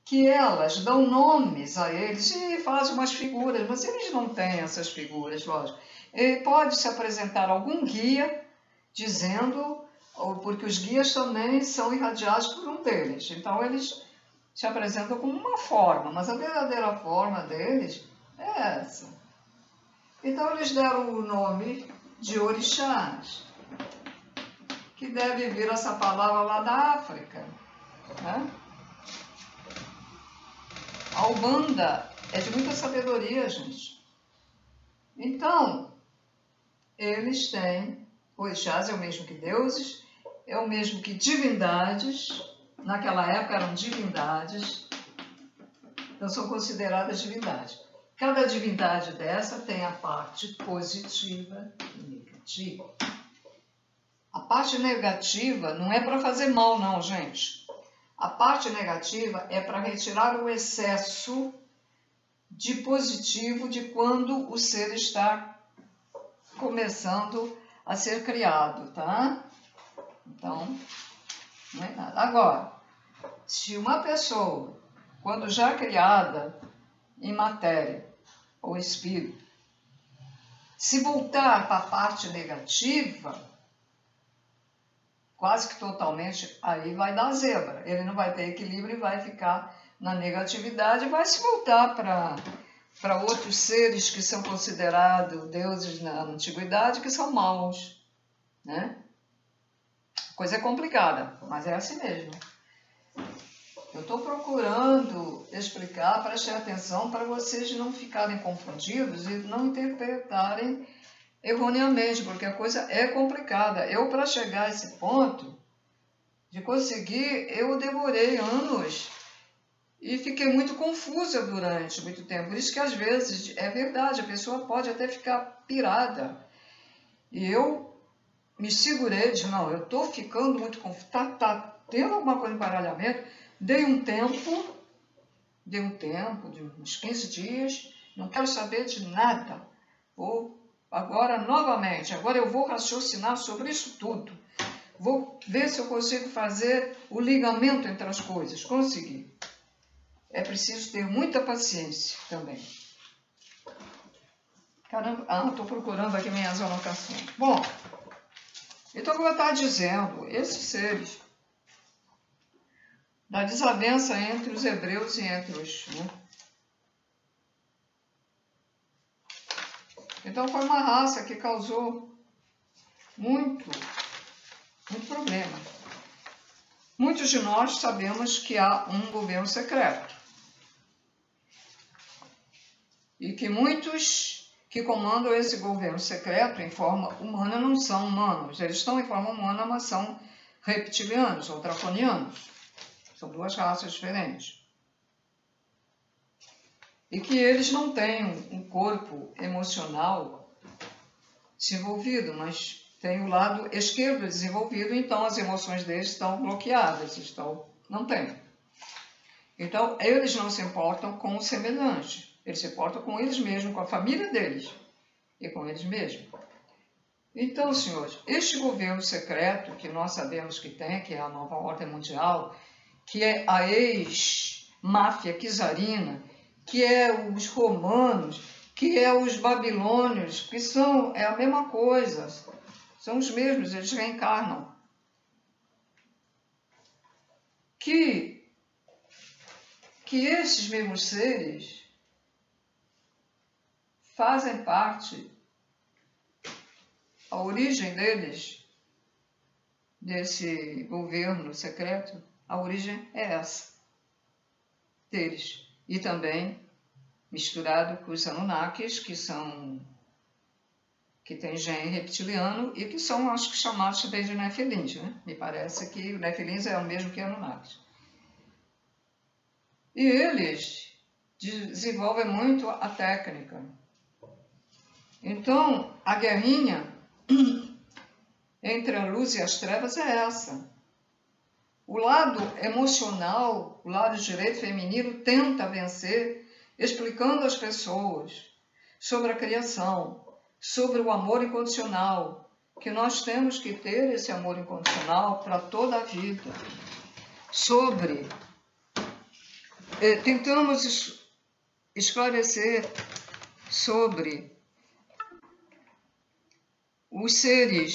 Que elas dão nomes a eles e fazem umas figuras, mas eles não têm essas figuras, lógico. E pode se apresentar algum guia dizendo, porque os guias também são irradiados por um deles. Então eles se apresentam como uma forma, mas a verdadeira forma deles é essa. Então eles deram o nome de orixás, que deve vir essa palavra lá da África, né? A Umbanda é de muita sabedoria, gente. Então, eles têm, orixás é o mesmo que deuses, é o mesmo que divindades, naquela época eram divindades, então são consideradas divindades. Cada divindade dessa tem a parte positiva e negativa. A parte negativa não é para fazer mal, não, gente. A parte negativa é para retirar o excesso de positivo de quando o ser está começando a ser criado, tá? Então, não é nada. Agora, se uma pessoa, quando já criada em matéria ou espírito, se voltar para a parte negativa, quase que totalmente, aí vai dar zebra. Ele não vai ter equilíbrio e vai ficar na negatividade e vai se voltar para outros seres que são considerados deuses na antiguidade, que são maus, né? A coisa é complicada, mas é assim mesmo. Eu estou procurando explicar, prestem atenção, para vocês não ficarem confundidos e não interpretarem erroneamente, porque a coisa é complicada. Eu, para chegar a esse ponto de conseguir, eu demorei anos e fiquei muito confusa durante muito tempo. Por isso que às vezes, é verdade, a pessoa pode até ficar pirada. E eu me segurei, disse, não, eu estou ficando muito confusa, tá tendo alguma coisa de embaralhamento. Dei um tempo de uns 15 dias, não quero saber de nada. Agora, novamente, agora eu vou raciocinar sobre isso tudo. Vou ver se eu consigo fazer o ligamento entre as coisas. Consegui. É preciso ter muita paciência também. Caramba, estou procurando aqui minhas anotações. Bom, então como eu estava dizendo, esses seres, da desavença entre os hebreus e entre os... Né? Então foi uma raça que causou muito problema. Muitos de nós sabemos que há um governo secreto. E que muitos que comandam esse governo secreto em forma humana não são humanos. Eles estão em forma humana, mas são reptilianos ou draconianos. São duas raças diferentes. E que eles não têm um corpo emocional desenvolvido, mas tem o lado esquerdo desenvolvido, então as emoções deles estão bloqueadas, não tem. Então, eles não se importam com o semelhante, eles se importam com eles mesmos, com a família deles e com eles mesmos. Então, senhores, este governo secreto que nós sabemos que tem, que é a nova ordem mundial, que é a ex-máfia czarina, que é os romanos, que é os babilônios, que é a mesma coisa, são os mesmos, eles reencarnam. Que esses mesmos seres fazem parte a origem deles, desse governo secreto, a origem é essa, deles. E também misturado com os Anunnakis, que tem gene reptiliano e que são, acho que, chamados também de Nefilins, né? Me parece que o Nefilins é o mesmo que Anunnakis. E eles desenvolvem muito a técnica. Então, a guerrinha entre a luz e as trevas é essa. O lado emocional, o lado direito feminino tenta vencer, explicando às pessoas sobre a criação, sobre o amor incondicional, que nós temos que ter esse amor incondicional para toda a vida. Tentamos esclarecer sobre os seres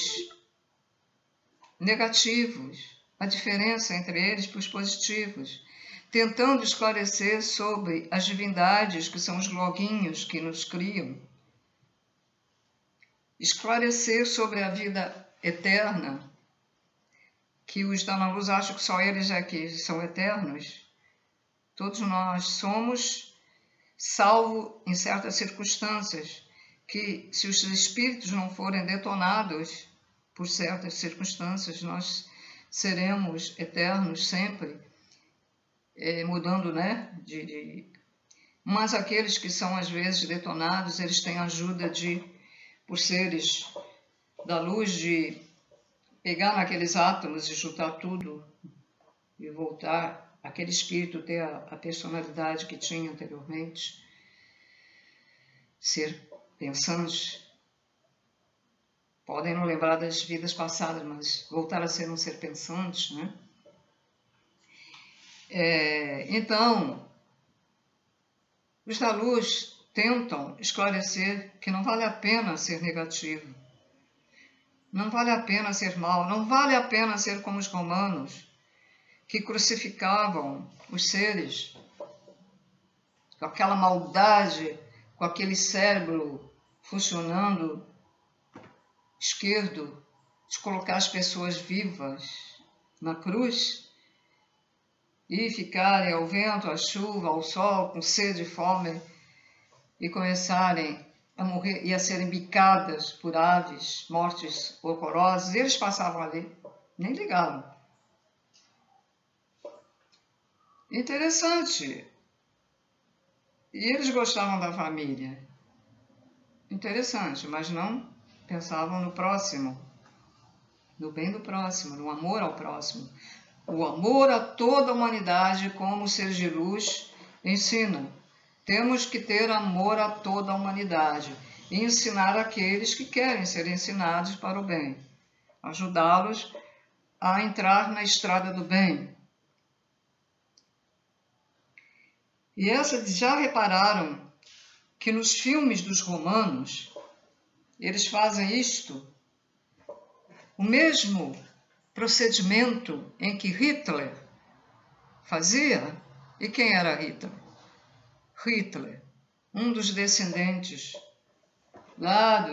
negativos, a diferença entre eles para os positivos, tentando esclarecer sobre as divindades, que são os loguinhos que nos criam, esclarecer sobre a vida eterna, que os da luz acham que só eles é que são eternos. Todos nós somos, salvo em certas circunstâncias, que se os espíritos não forem detonados por certas circunstâncias, nós seremos eternos sempre, mudando, né? Mas aqueles que são às vezes detonados, eles têm ajuda por seres da luz, de pegar naqueles átomos e juntar tudo e voltar aquele espírito ter a personalidade que tinha anteriormente, ser pensantes. Podem não lembrar das vidas passadas, mas voltar a ser um ser pensante, né? Então, os da luz tentam esclarecer que não vale a pena ser negativo, não vale a pena ser mau, não vale a pena ser como os romanos, que crucificavam os seres com aquela maldade, com aquele cérebro funcionando esquerdo, de colocar as pessoas vivas na cruz e ficarem ao vento, à chuva, ao sol, com sede e fome, e começarem a morrer e a serem bicadas por aves, mortes horrorosas. Eles passavam ali, nem ligavam. Interessante. E eles gostavam da família. Interessante, mas não pensavam no próximo, no bem do próximo, no amor ao próximo. O amor a toda a humanidade, como os seres de luz ensinam. Temos que ter amor a toda a humanidade e ensinar aqueles que querem ser ensinados para o bem. Ajudá-los a entrar na estrada do bem. E já repararam que nos filmes dos romanos, eles fazem isto, o mesmo procedimento em que Hitler fazia? E quem era Hitler? Hitler, um dos descendentes lá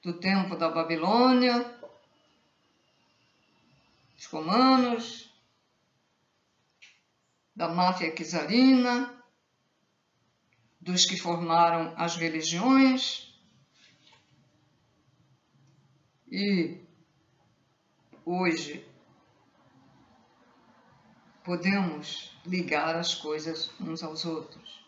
do tempo da Babilônia, os romanos, da máfia czarina, dos que formaram as religiões, e hoje podemos ligar as coisas uns aos outros.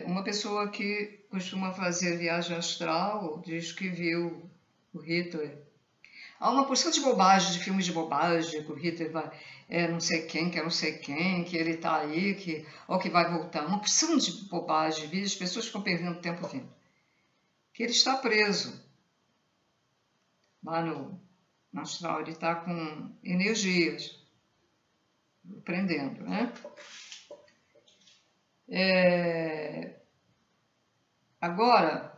Uma pessoa que costuma fazer viagem astral diz que viu o Hitler. Há uma porção de bobagem, de filmes de bobagem, que o Hitler vai, não sei quem, que é não sei quem, que ele está aí, ou que vai voltar. Uma porção de bobagem, as pessoas ficam perdendo tempo vendo. Que ele está preso lá no astral, ele está com energias prendendo, né? Agora,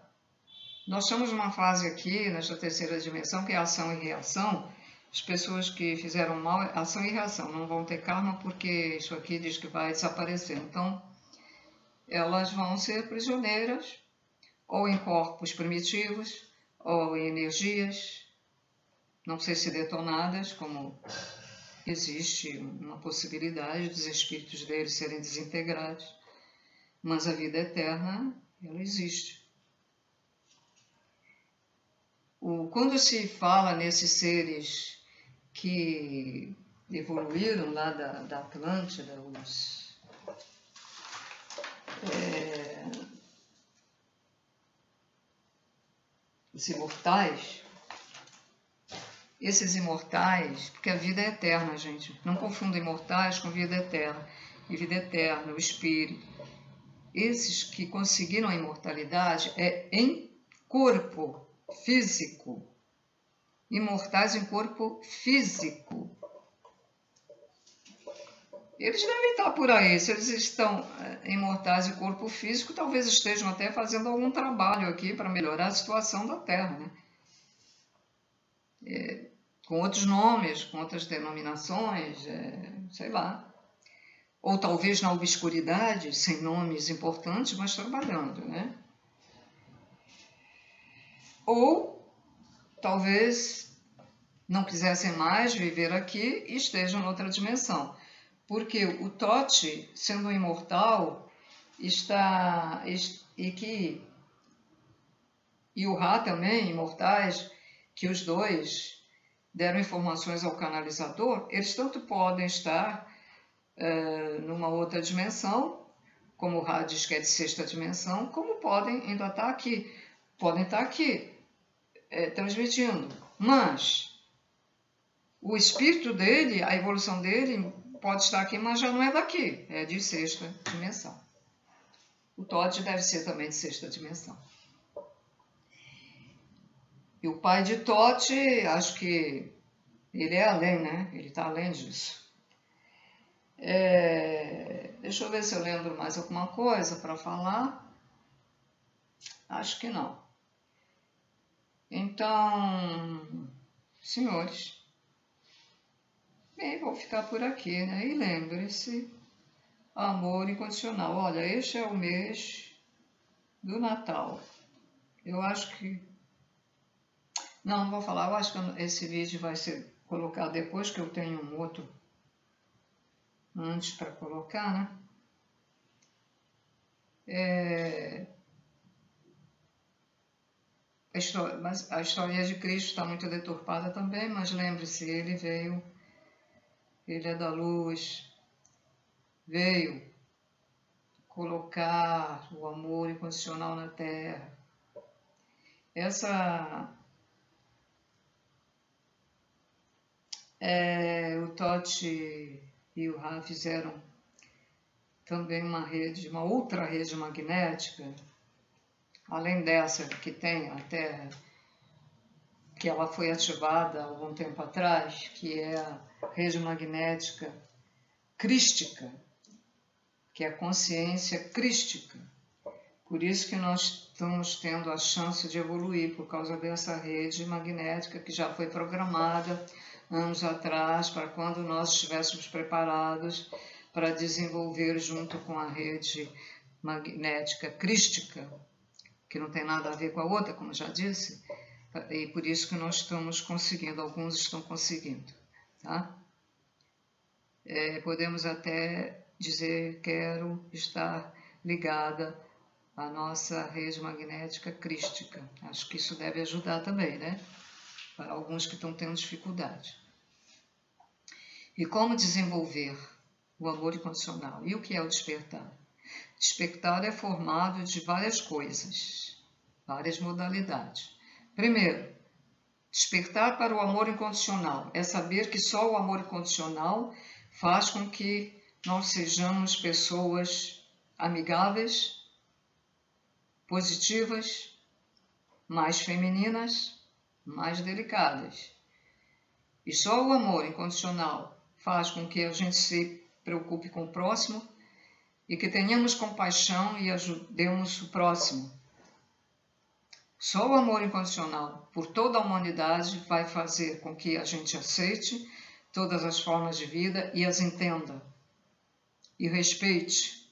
nós estamos numa fase aqui, nesta terceira dimensão, que é ação e reação. As pessoas que fizeram mal, ação e reação, não vão ter karma porque isso aqui diz que vai desaparecer. Então, elas vão ser prisioneiras, ou em corpos primitivos, ou em energias, não sei se detonadas, como existe uma possibilidade dos espíritos deles serem desintegrados, mas a vida eterna, ela existe. Quando se fala nesses seres que evoluíram lá da Atlântida, os imortais, esses imortais, porque a vida é eterna, gente, não confunda imortais com vida eterna, e vida eterna, o espírito, esses que conseguiram a imortalidade é em corpo físico, imortais em corpo físico. Eles devem estar por aí, se eles estão imortais em corpo físico, talvez estejam até fazendo algum trabalho aqui para melhorar a situação da Terra, né? Com outros nomes, com outras denominações, sei lá. Ou talvez na obscuridade, sem nomes importantes, mas trabalhando, né? Ou talvez não quisessem mais viver aqui e estejam em outra dimensão. Porque o Tote, sendo um imortal, e o Ra também, imortais, que os dois deram informações ao canalizador, eles tanto podem estar numa outra dimensão, como o Ra diz que é de sexta dimensão, como podem ainda estar aqui. Podem estar aqui, transmitindo. Mas o espírito dele, a evolução dele, pode estar aqui, mas já não é daqui, é de sexta dimensão. O Todd deve ser também de sexta dimensão. E o pai de Todd, acho que ele é além, né? Ele está além disso. Deixa eu ver se eu lembro mais alguma coisa para falar. Acho que não. Então, senhores, bem, vou ficar por aqui, né? E lembre-se, amor incondicional. Olha, este é o mês do Natal. Eu acho que... Não vou falar, eu acho que esse vídeo vai ser colocado depois, que eu tenho um outro antes para colocar, né? Mas a história de Cristo está muito deturpada também, mas lembre-se, ele veio, ele é da luz, veio colocar o amor incondicional na Terra. O Tote e o Ra fizeram também uma outra rede magnética, além dessa que tem a Terra, que ela foi ativada há algum tempo atrás, que é a rede magnética crística, que é a consciência crística. Por isso que nós estamos tendo a chance de evoluir, por causa dessa rede magnética que já foi programada anos atrás, para quando nós estivéssemos preparados para desenvolver junto com a rede magnética crística, que não tem nada a ver com a outra, como já disse, e por isso que nós estamos conseguindo, alguns estão conseguindo, tá? Podemos até dizer, quero estar ligada à nossa rede magnética crística. Acho que isso deve ajudar também, né? Para alguns que estão tendo dificuldade. E como desenvolver o amor incondicional? E o que é o despertar? Despertar é formado de várias coisas, várias modalidades. Primeiro, despertar para o amor incondicional é saber que só o amor incondicional faz com que nós sejamos pessoas amigáveis, positivas, mais femininas, mais delicadas. E só o amor incondicional faz com que a gente se preocupe com o próximo e que tenhamos compaixão e ajudemos o próximo. Só o amor incondicional por toda a humanidade vai fazer com que a gente aceite todas as formas de vida e as entenda. E respeite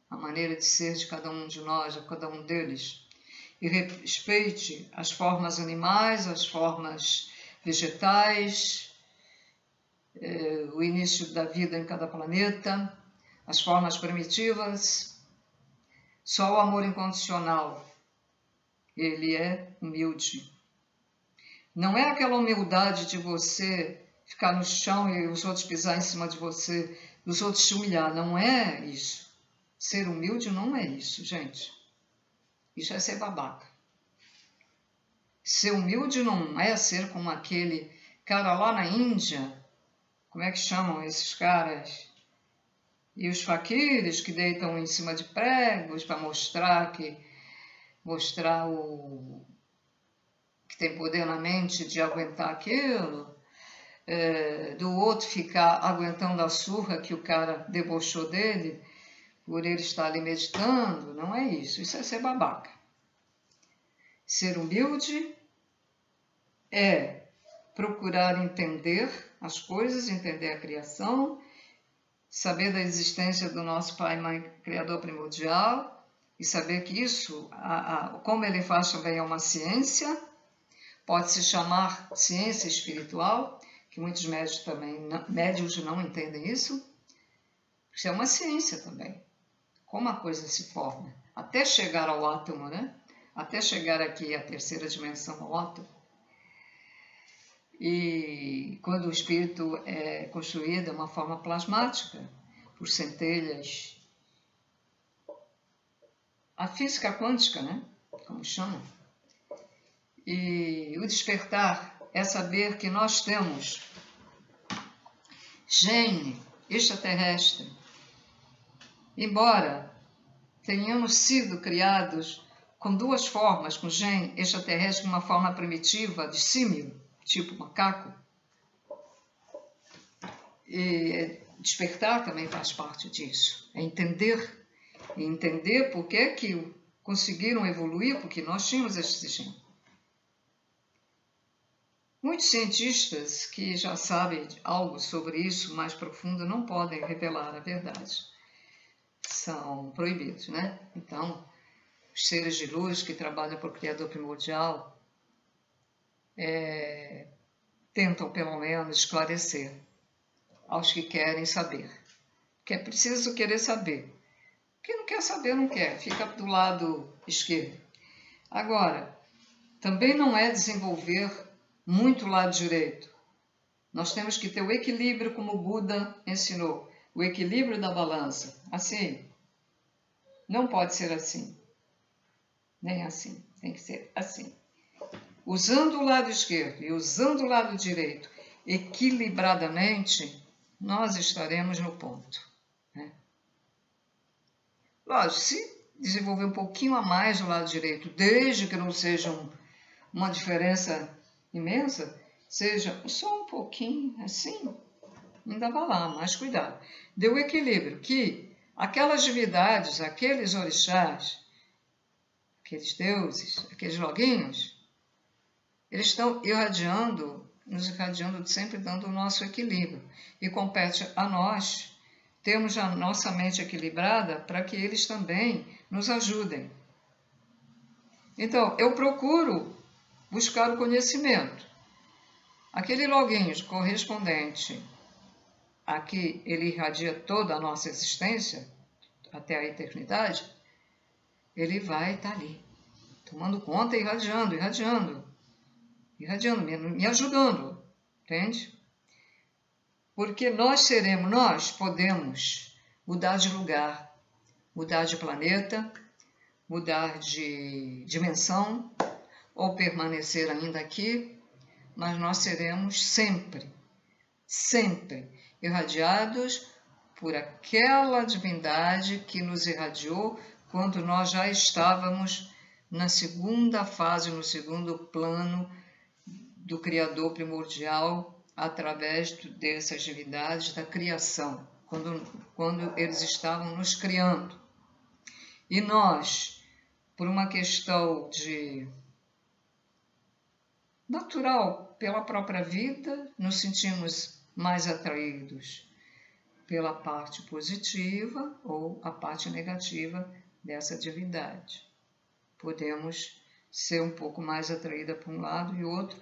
a maneira de ser de cada um de nós, de cada um deles. e respeite as formas animais, as formas vegetais, o início da vida em cada planeta, as formas primitivas. Só o amor incondicional, ele é humilde. Não é aquela humildade de você ficar no chão e os outros pisar em cima de você, os outros te humilhar. Não é isso. Ser humilde não é isso, gente. Isso é ser babaca. Ser humilde não é ser como aquele cara lá na Índia. Como é que chamam esses caras? E os faquires que deitam em cima de pregos para mostrar o que tem poder na mente de aguentar aquilo, do outro ficar aguentando a surra que o cara debochou dele por ele estar ali meditando. Não é isso. Isso é ser babaca. Ser humilde é procurar entender as coisas, entender a criação, saber da existência do nosso Pai, Mãe, Criador primordial, e saber que isso, como ele faz também é uma ciência, pode se chamar ciência espiritual, que muitos médios não entendem isso. Isso é uma ciência também. Como a coisa se forma, até chegar ao átomo, né? Até chegar aqui à terceira dimensão, ao átomo. E quando o espírito é construído de uma forma plasmática, por centelhas, a física quântica, né? Como chamam. E o despertar é saber que nós temos gene extraterrestre. Embora tenhamos sido criados com duas formas, com gene extraterrestre, uma forma primitiva de símio, tipo macaco, e despertar também faz parte disso. É entender, e entender por que conseguiram evoluir, porque nós tínhamos esse gene. Muitos cientistas que já sabem algo sobre isso mais profundo não podem revelar a verdade. São proibidos, né? Então, os seres de luz que trabalham para o Criador primordial tentam, pelo menos, esclarecer aos que querem saber. Porque é preciso querer saber. Quem não quer saber, não quer. Fica do lado esquerdo. Agora, também não é desenvolver muito o lado direito. Nós temos que ter o equilíbrio, como o Buda ensinou. O equilíbrio da balança. Assim. Não pode ser assim. Nem assim. Tem que ser assim. Usando o lado esquerdo e usando o lado direito equilibradamente, nós estaremos no ponto. Né? Lógico, se desenvolver um pouquinho a mais do lado direito, desde que não seja uma diferença imensa, seja só um pouquinho assim, ainda vai lá, mais cuidado. Dê o equilíbrio, que aquelas divindades, aqueles orixás, aqueles deuses, aqueles loguinhos, eles estão nos irradiando, sempre dando o nosso equilíbrio. E compete a nós termos a nossa mente equilibrada para que eles também nos ajudem. Então, eu procuro buscar o conhecimento. Aquele loguinho correspondente a que ele irradia toda a nossa existência, até a eternidade, ele vai estar ali, tomando conta e irradiando, me ajudando, entende? Porque nós podemos mudar de lugar, mudar de planeta, mudar de dimensão, ou permanecer ainda aqui, mas nós seremos sempre irradiados por aquela divindade que nos irradiou quando nós já estávamos na segunda fase, no segundo plano do Criador primordial, através dessas divindades da criação, quando eles estavam nos criando. E nós, por uma questão natural, pela própria vida, nos sentimos mais atraídos pela parte positiva ou a parte negativa dessa divindade. Podemos ser um pouco mais atraída para um lado e outro,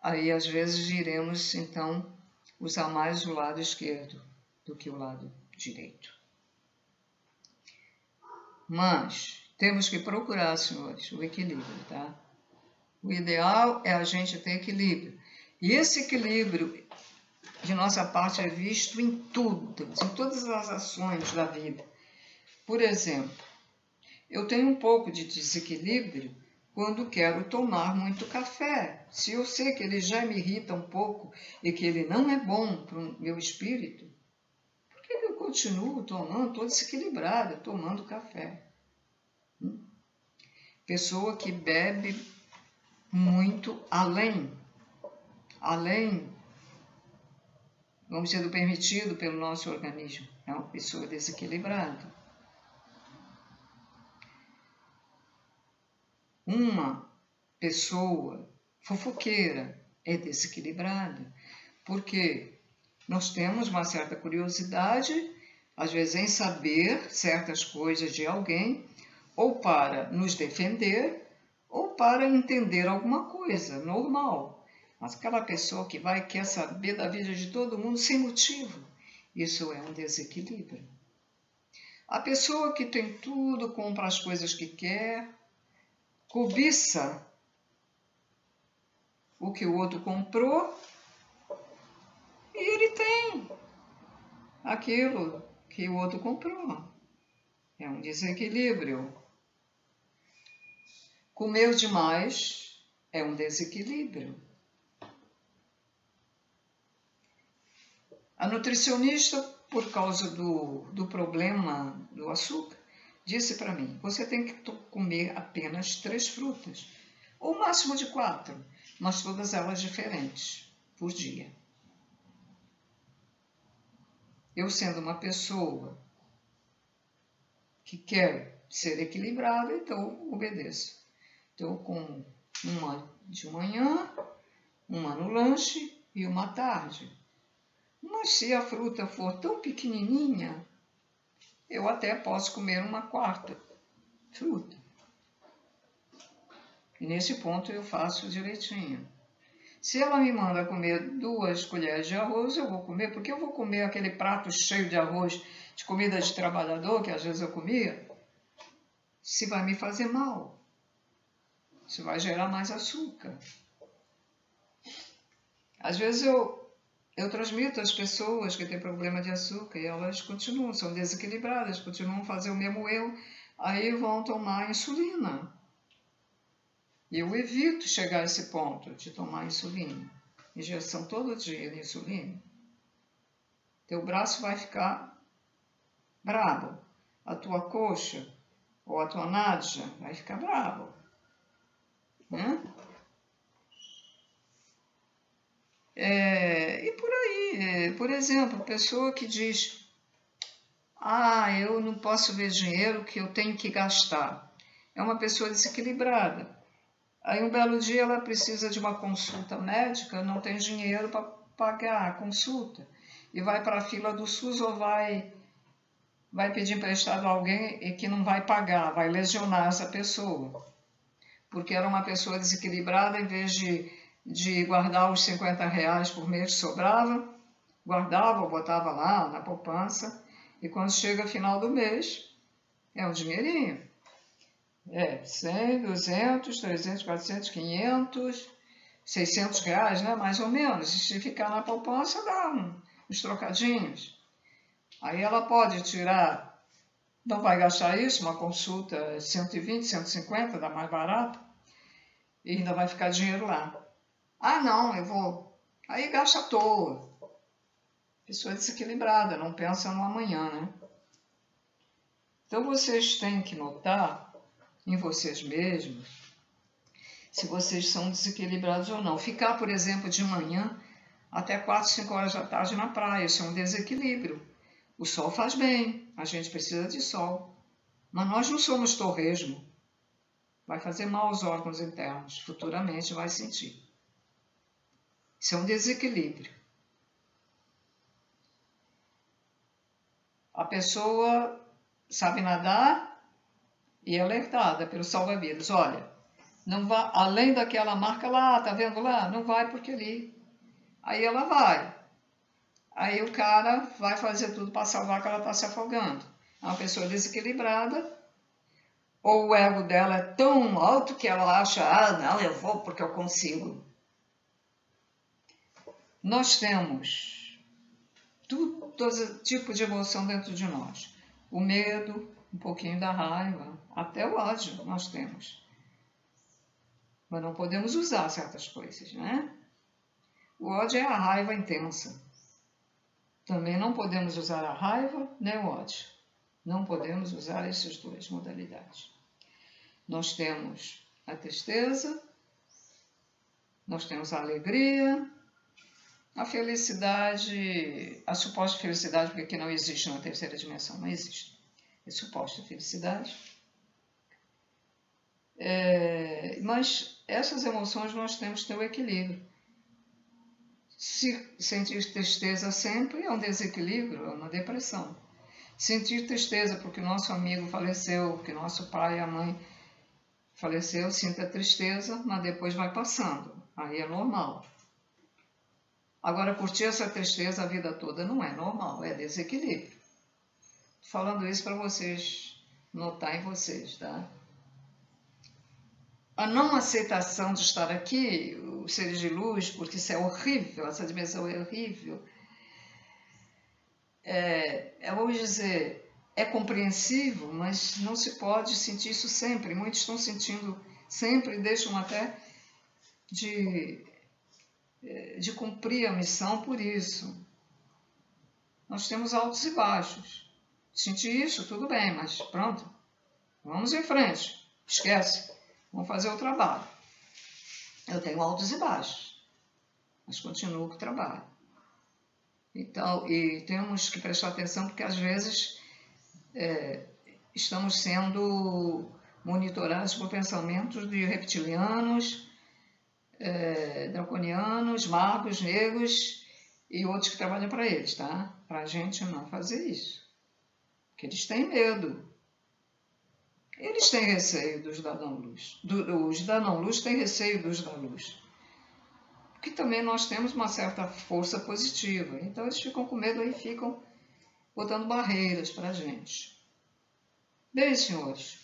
aí às vezes iremos então usar mais o lado esquerdo do que o lado direito. Mas temos que procurar, senhores, o equilíbrio, tá? O ideal é a gente ter equilíbrio. E esse equilíbrio, de nossa parte, é visto em tudo, em todas as ações da vida. Por exemplo, eu tenho um pouco de desequilíbrio quando quero tomar muito café. Se eu sei que ele já me irrita um pouco e que ele não é bom para o meu espírito, por que eu continuo tomando? Estou desequilibrada, tomando café. Pessoa que bebe muito além, vamos dizer, do permitido pelo nosso organismo. É uma pessoa desequilibrada. Uma pessoa fofoqueira é desequilibrada, porque nós temos uma certa curiosidade, às vezes em saber certas coisas de alguém, ou para nos defender, ou para entender alguma coisa, normal. Mas aquela pessoa que quer saber da vida de todo mundo sem motivo, isso é um desequilíbrio. A pessoa que tem tudo, compra as coisas que quer, cobiça o que o outro comprou e ele tem aquilo que o outro comprou. É um desequilíbrio. Comer demais é um desequilíbrio. A nutricionista, por causa do problema do açúcar, disse para mim, você tem que comer apenas 3 frutas, ou máximo de 4, mas todas elas diferentes, por dia. Eu, sendo uma pessoa que quer ser equilibrada, então obedeço. Então, com uma de manhã, uma no lanche e uma à tarde. Mas se a fruta for tão pequenininha, eu até posso comer uma 4ª fruta. E nesse ponto eu faço direitinho. Se ela me manda comer 2 colheres de arroz, eu vou comer, porque eu vou comer aquele prato cheio de arroz, de comida de trabalhador, que às vezes eu comia, se vai me fazer mal. Se vai gerar mais açúcar. Às vezes eu transmito às pessoas que têm problema de açúcar e elas continuam, são desequilibradas, continuam a fazer o mesmo erro, aí vão tomar insulina. E eu evito chegar a esse ponto de tomar insulina. Injeção todo dia de insulina. Teu braço vai ficar bravo. A tua coxa ou a tua nádia vai ficar bravo. Né? E por aí, por exemplo, pessoa que diz, eu não posso ver dinheiro que eu tenho que gastar. É uma pessoa desequilibrada. Aí um belo dia ela precisa de uma consulta médica, não tem dinheiro para pagar a consulta. E vai para a fila do SUS ou vai pedir emprestado a alguém e que não vai pagar, vai lesionar essa pessoa. Porque era uma pessoa desequilibrada, em vez de guardar os R$50 por mês que sobrava, guardava ou botava lá na poupança, e quando chega o final do mês, é um dinheirinho. 100, 200, 300, 400, 500, R$600, né? Mais ou menos. E se ficar na poupança, dá uns trocadinhos. Aí ela pode tirar, não vai gastar isso, uma consulta 120, 150, dá mais barato, e ainda vai ficar dinheiro lá. Não, eu vou. Aí gasta à toa. Pessoa desequilibrada, não pensa no amanhã, né? Então vocês têm que notar em vocês mesmos se vocês são desequilibrados ou não. Ficar, por exemplo, de manhã até 4, 5 horas da tarde na praia, isso é um desequilíbrio. O sol faz bem, a gente precisa de sol. Mas nós não somos torresmo. Vai fazer mal aos órgãos internos, futuramente vai sentir. Isso é um desequilíbrio. A pessoa sabe nadar e é alertada pelo salva-vidas. Olha, Não vai, além daquela marca lá, tá vendo lá? Não vai porque ali. Aí ela vai. Aí o cara vai fazer tudo para salvar que ela está se afogando. É uma pessoa desequilibrada, ou o ego dela é tão alto que ela acha, ah, não, eu vou porque eu consigo. Nós temos todo tipo de emoção dentro de nós. O medo, um pouquinho da raiva, até o ódio nós temos. Mas não podemos usar certas coisas, né? O ódio é a raiva intensa. Também não podemos usar a raiva nem o ódio. Não podemos usar essas duas modalidades. Nós temos a tristeza, nós temos a alegria, a felicidade, a suposta felicidade, porque aqui não existe na terceira dimensão, não existe. É suposta felicidade. Mas essas emoções nós temos que ter o equilíbrio. Se sentir tristeza sempre é um desequilíbrio, é uma depressão. Sentir tristeza porque o nosso amigo faleceu, porque nosso pai e a mãe faleceu, sinta tristeza, mas depois vai passando. Aí é normal. Agora, curtir essa tristeza a vida toda não é normal, é desequilíbrio. Estou falando isso para vocês notar em vocês, tá? A não aceitação de estar aqui, os seres de luz, porque isso é horrível, essa dimensão é horrível, vamos dizer, é compreensível, mas não se pode sentir isso sempre. Muitos estão sentindo sempre e deixam até de cumprir a missão por isso. Nós temos altos e baixos. Sentir isso, tudo bem, mas pronto, vamos em frente, esquece, vamos fazer o trabalho. Eu tenho altos e baixos, mas continuo com o trabalho. Então, e temos que prestar atenção porque às vezes estamos sendo monitorados por pensamentos de reptilianos, draconianos, magos, negros e outros que trabalham para eles, tá? Para a gente não fazer isso. Porque eles têm medo. Eles têm receio dos da não-luz. Os da não-luz têm receio dos da luz. Porque também nós temos uma certa força positiva. Então eles ficam com medo e ficam botando barreiras para a gente. Bem, senhores,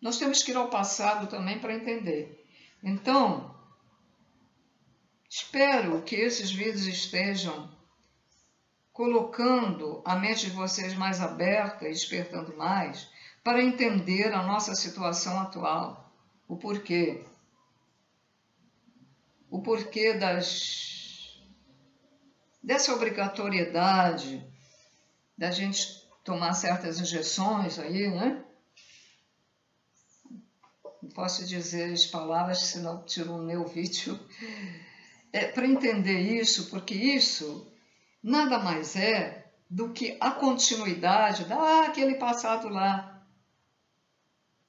nós temos que ir ao passado também para entender. Então, espero que esses vídeos estejam colocando a mente de vocês mais aberta e despertando mais para entender a nossa situação atual, o porquê. O porquê dessa obrigatoriedade da gente tomar certas injeções aí, né? Não posso dizer as palavras, senão tiro o meu vídeo. Para entender isso, porque isso nada mais é do que a continuidade daquele passado lá,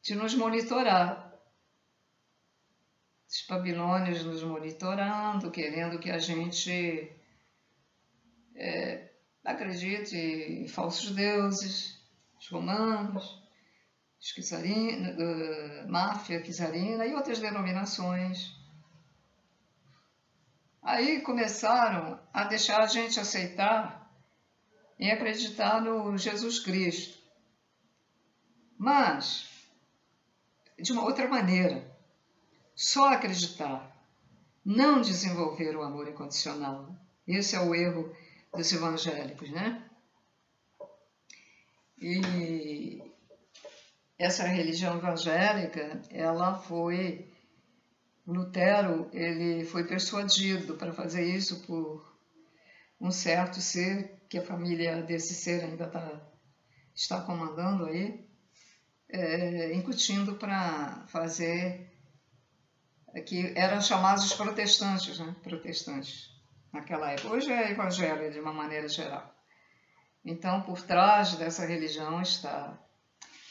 de nos monitorar. Os babilônios nos monitorando, querendo que a gente acredite em falsos deuses, os romanos, os máfia czarina e outras denominações. Aí começaram a deixar a gente aceitar e acreditar no Jesus Cristo, mas de uma outra maneira. Só acreditar, não desenvolver o amor incondicional. Esse é o erro dos evangélicos, né? E essa religião evangélica, ela foi... Lutero, ele foi persuadido para fazer isso por um certo ser, que a família desse ser ainda está comandando aí, incutindo para fazer... que eram chamados os protestantes, né? Protestantes, naquela época. Hoje é evangelho, de uma maneira geral. Então, por trás dessa religião está...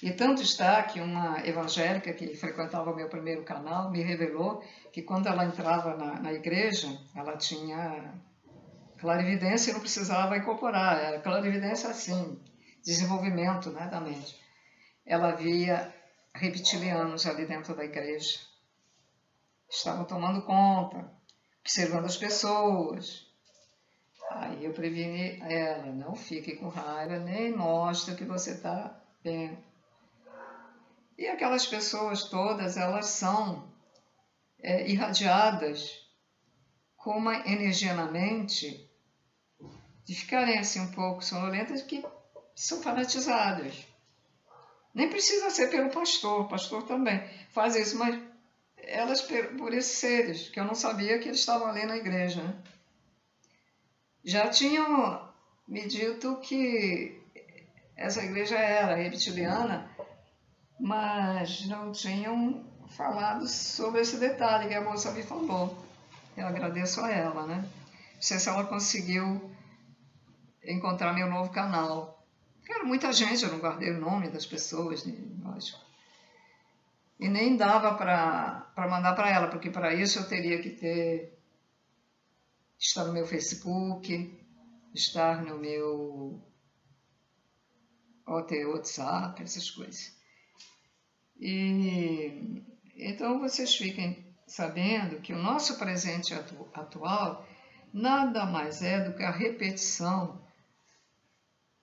E tanto está que uma evangélica que frequentava o meu primeiro canal me revelou que quando ela entrava na igreja, ela tinha clarividência e não precisava incorporar. Era clarividência assim, desenvolvimento, né, da mente. Ela via reptilianos ali dentro da igreja. estavam tomando conta, observando as pessoas. Aí eu preveni ela, não fique com raiva, nem mostre o que você está vendo. E aquelas pessoas todas, elas são irradiadas com uma energia na mente de ficarem assim um pouco sonolentas, que são fanatizadas. Nem precisa ser pelo pastor, o pastor também faz isso, mas elas por esses seres, que eu não sabia que eles estavam ali na igreja, né? Já tinham me dito que essa igreja era reptiliana, mas não tinham falado sobre esse detalhe que a moça me falou. Eu agradeço a ela, né? Não sei se ela conseguiu encontrar meu novo canal. Era muita gente, eu não guardei o nome das pessoas, lógico. E nem dava para mandar para ela, porque para isso eu teria que estar no meu Facebook, estar no meu WhatsApp, essas coisas. E então vocês fiquem sabendo que o nosso presente atual nada mais é do que a repetição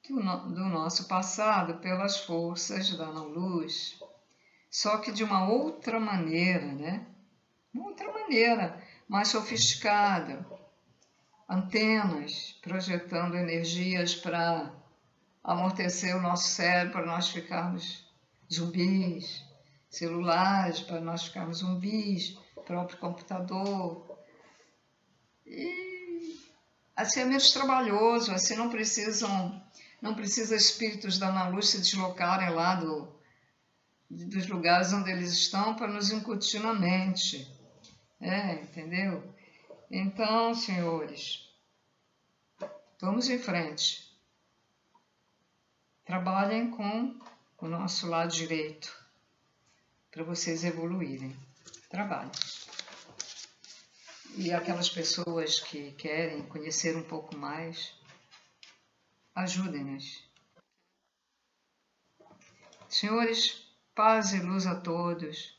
do nosso passado pelas forças da não-luz, só que de uma outra maneira, né? Uma outra maneira, mais sofisticada. Antenas projetando energias para amortecer o nosso cérebro, para nós ficarmos zumbis, celulares para nós ficarmos zumbis, próprio computador. E assim é menos trabalhoso, assim não precisa espíritos da luz se deslocarem lá dos lugares onde eles estão para nos incutir na mente. Entendeu? Então, senhores, vamos em frente. Trabalhem com o nosso lado direito para vocês evoluírem. Trabalhem. E aquelas pessoas que querem conhecer um pouco mais, ajudem-nas. Senhores, paz e luz a todos.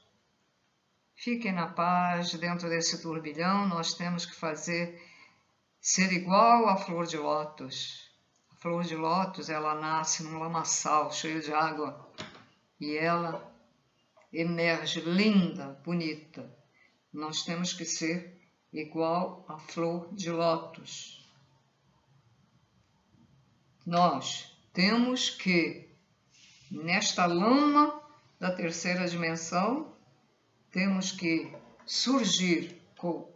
Fiquem na paz dentro desse turbilhão. Nós temos que ser igual à flor de lótus. A flor de lótus, ela nasce num lamaçal cheio de água e ela emerge linda, bonita. Nós temos que ser igual à flor de lótus. Nós temos que, nesta lama da terceira dimensão, temos que surgir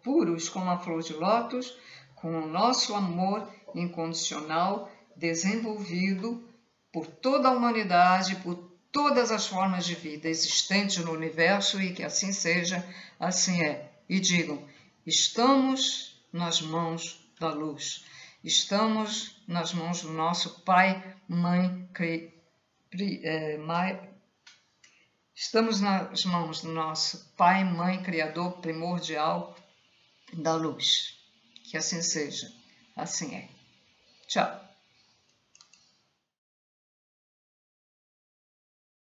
puros como a flor de lótus, com o nosso amor incondicional desenvolvido por toda a humanidade, por todas as formas de vida existentes no universo, e que assim seja, assim é. E digam, estamos nas mãos da luz, estamos nas mãos do nosso Pai, Mãe, estamos nas mãos do nosso Pai, Mãe, Criador primordial da luz. Que assim seja, assim é. Tchau.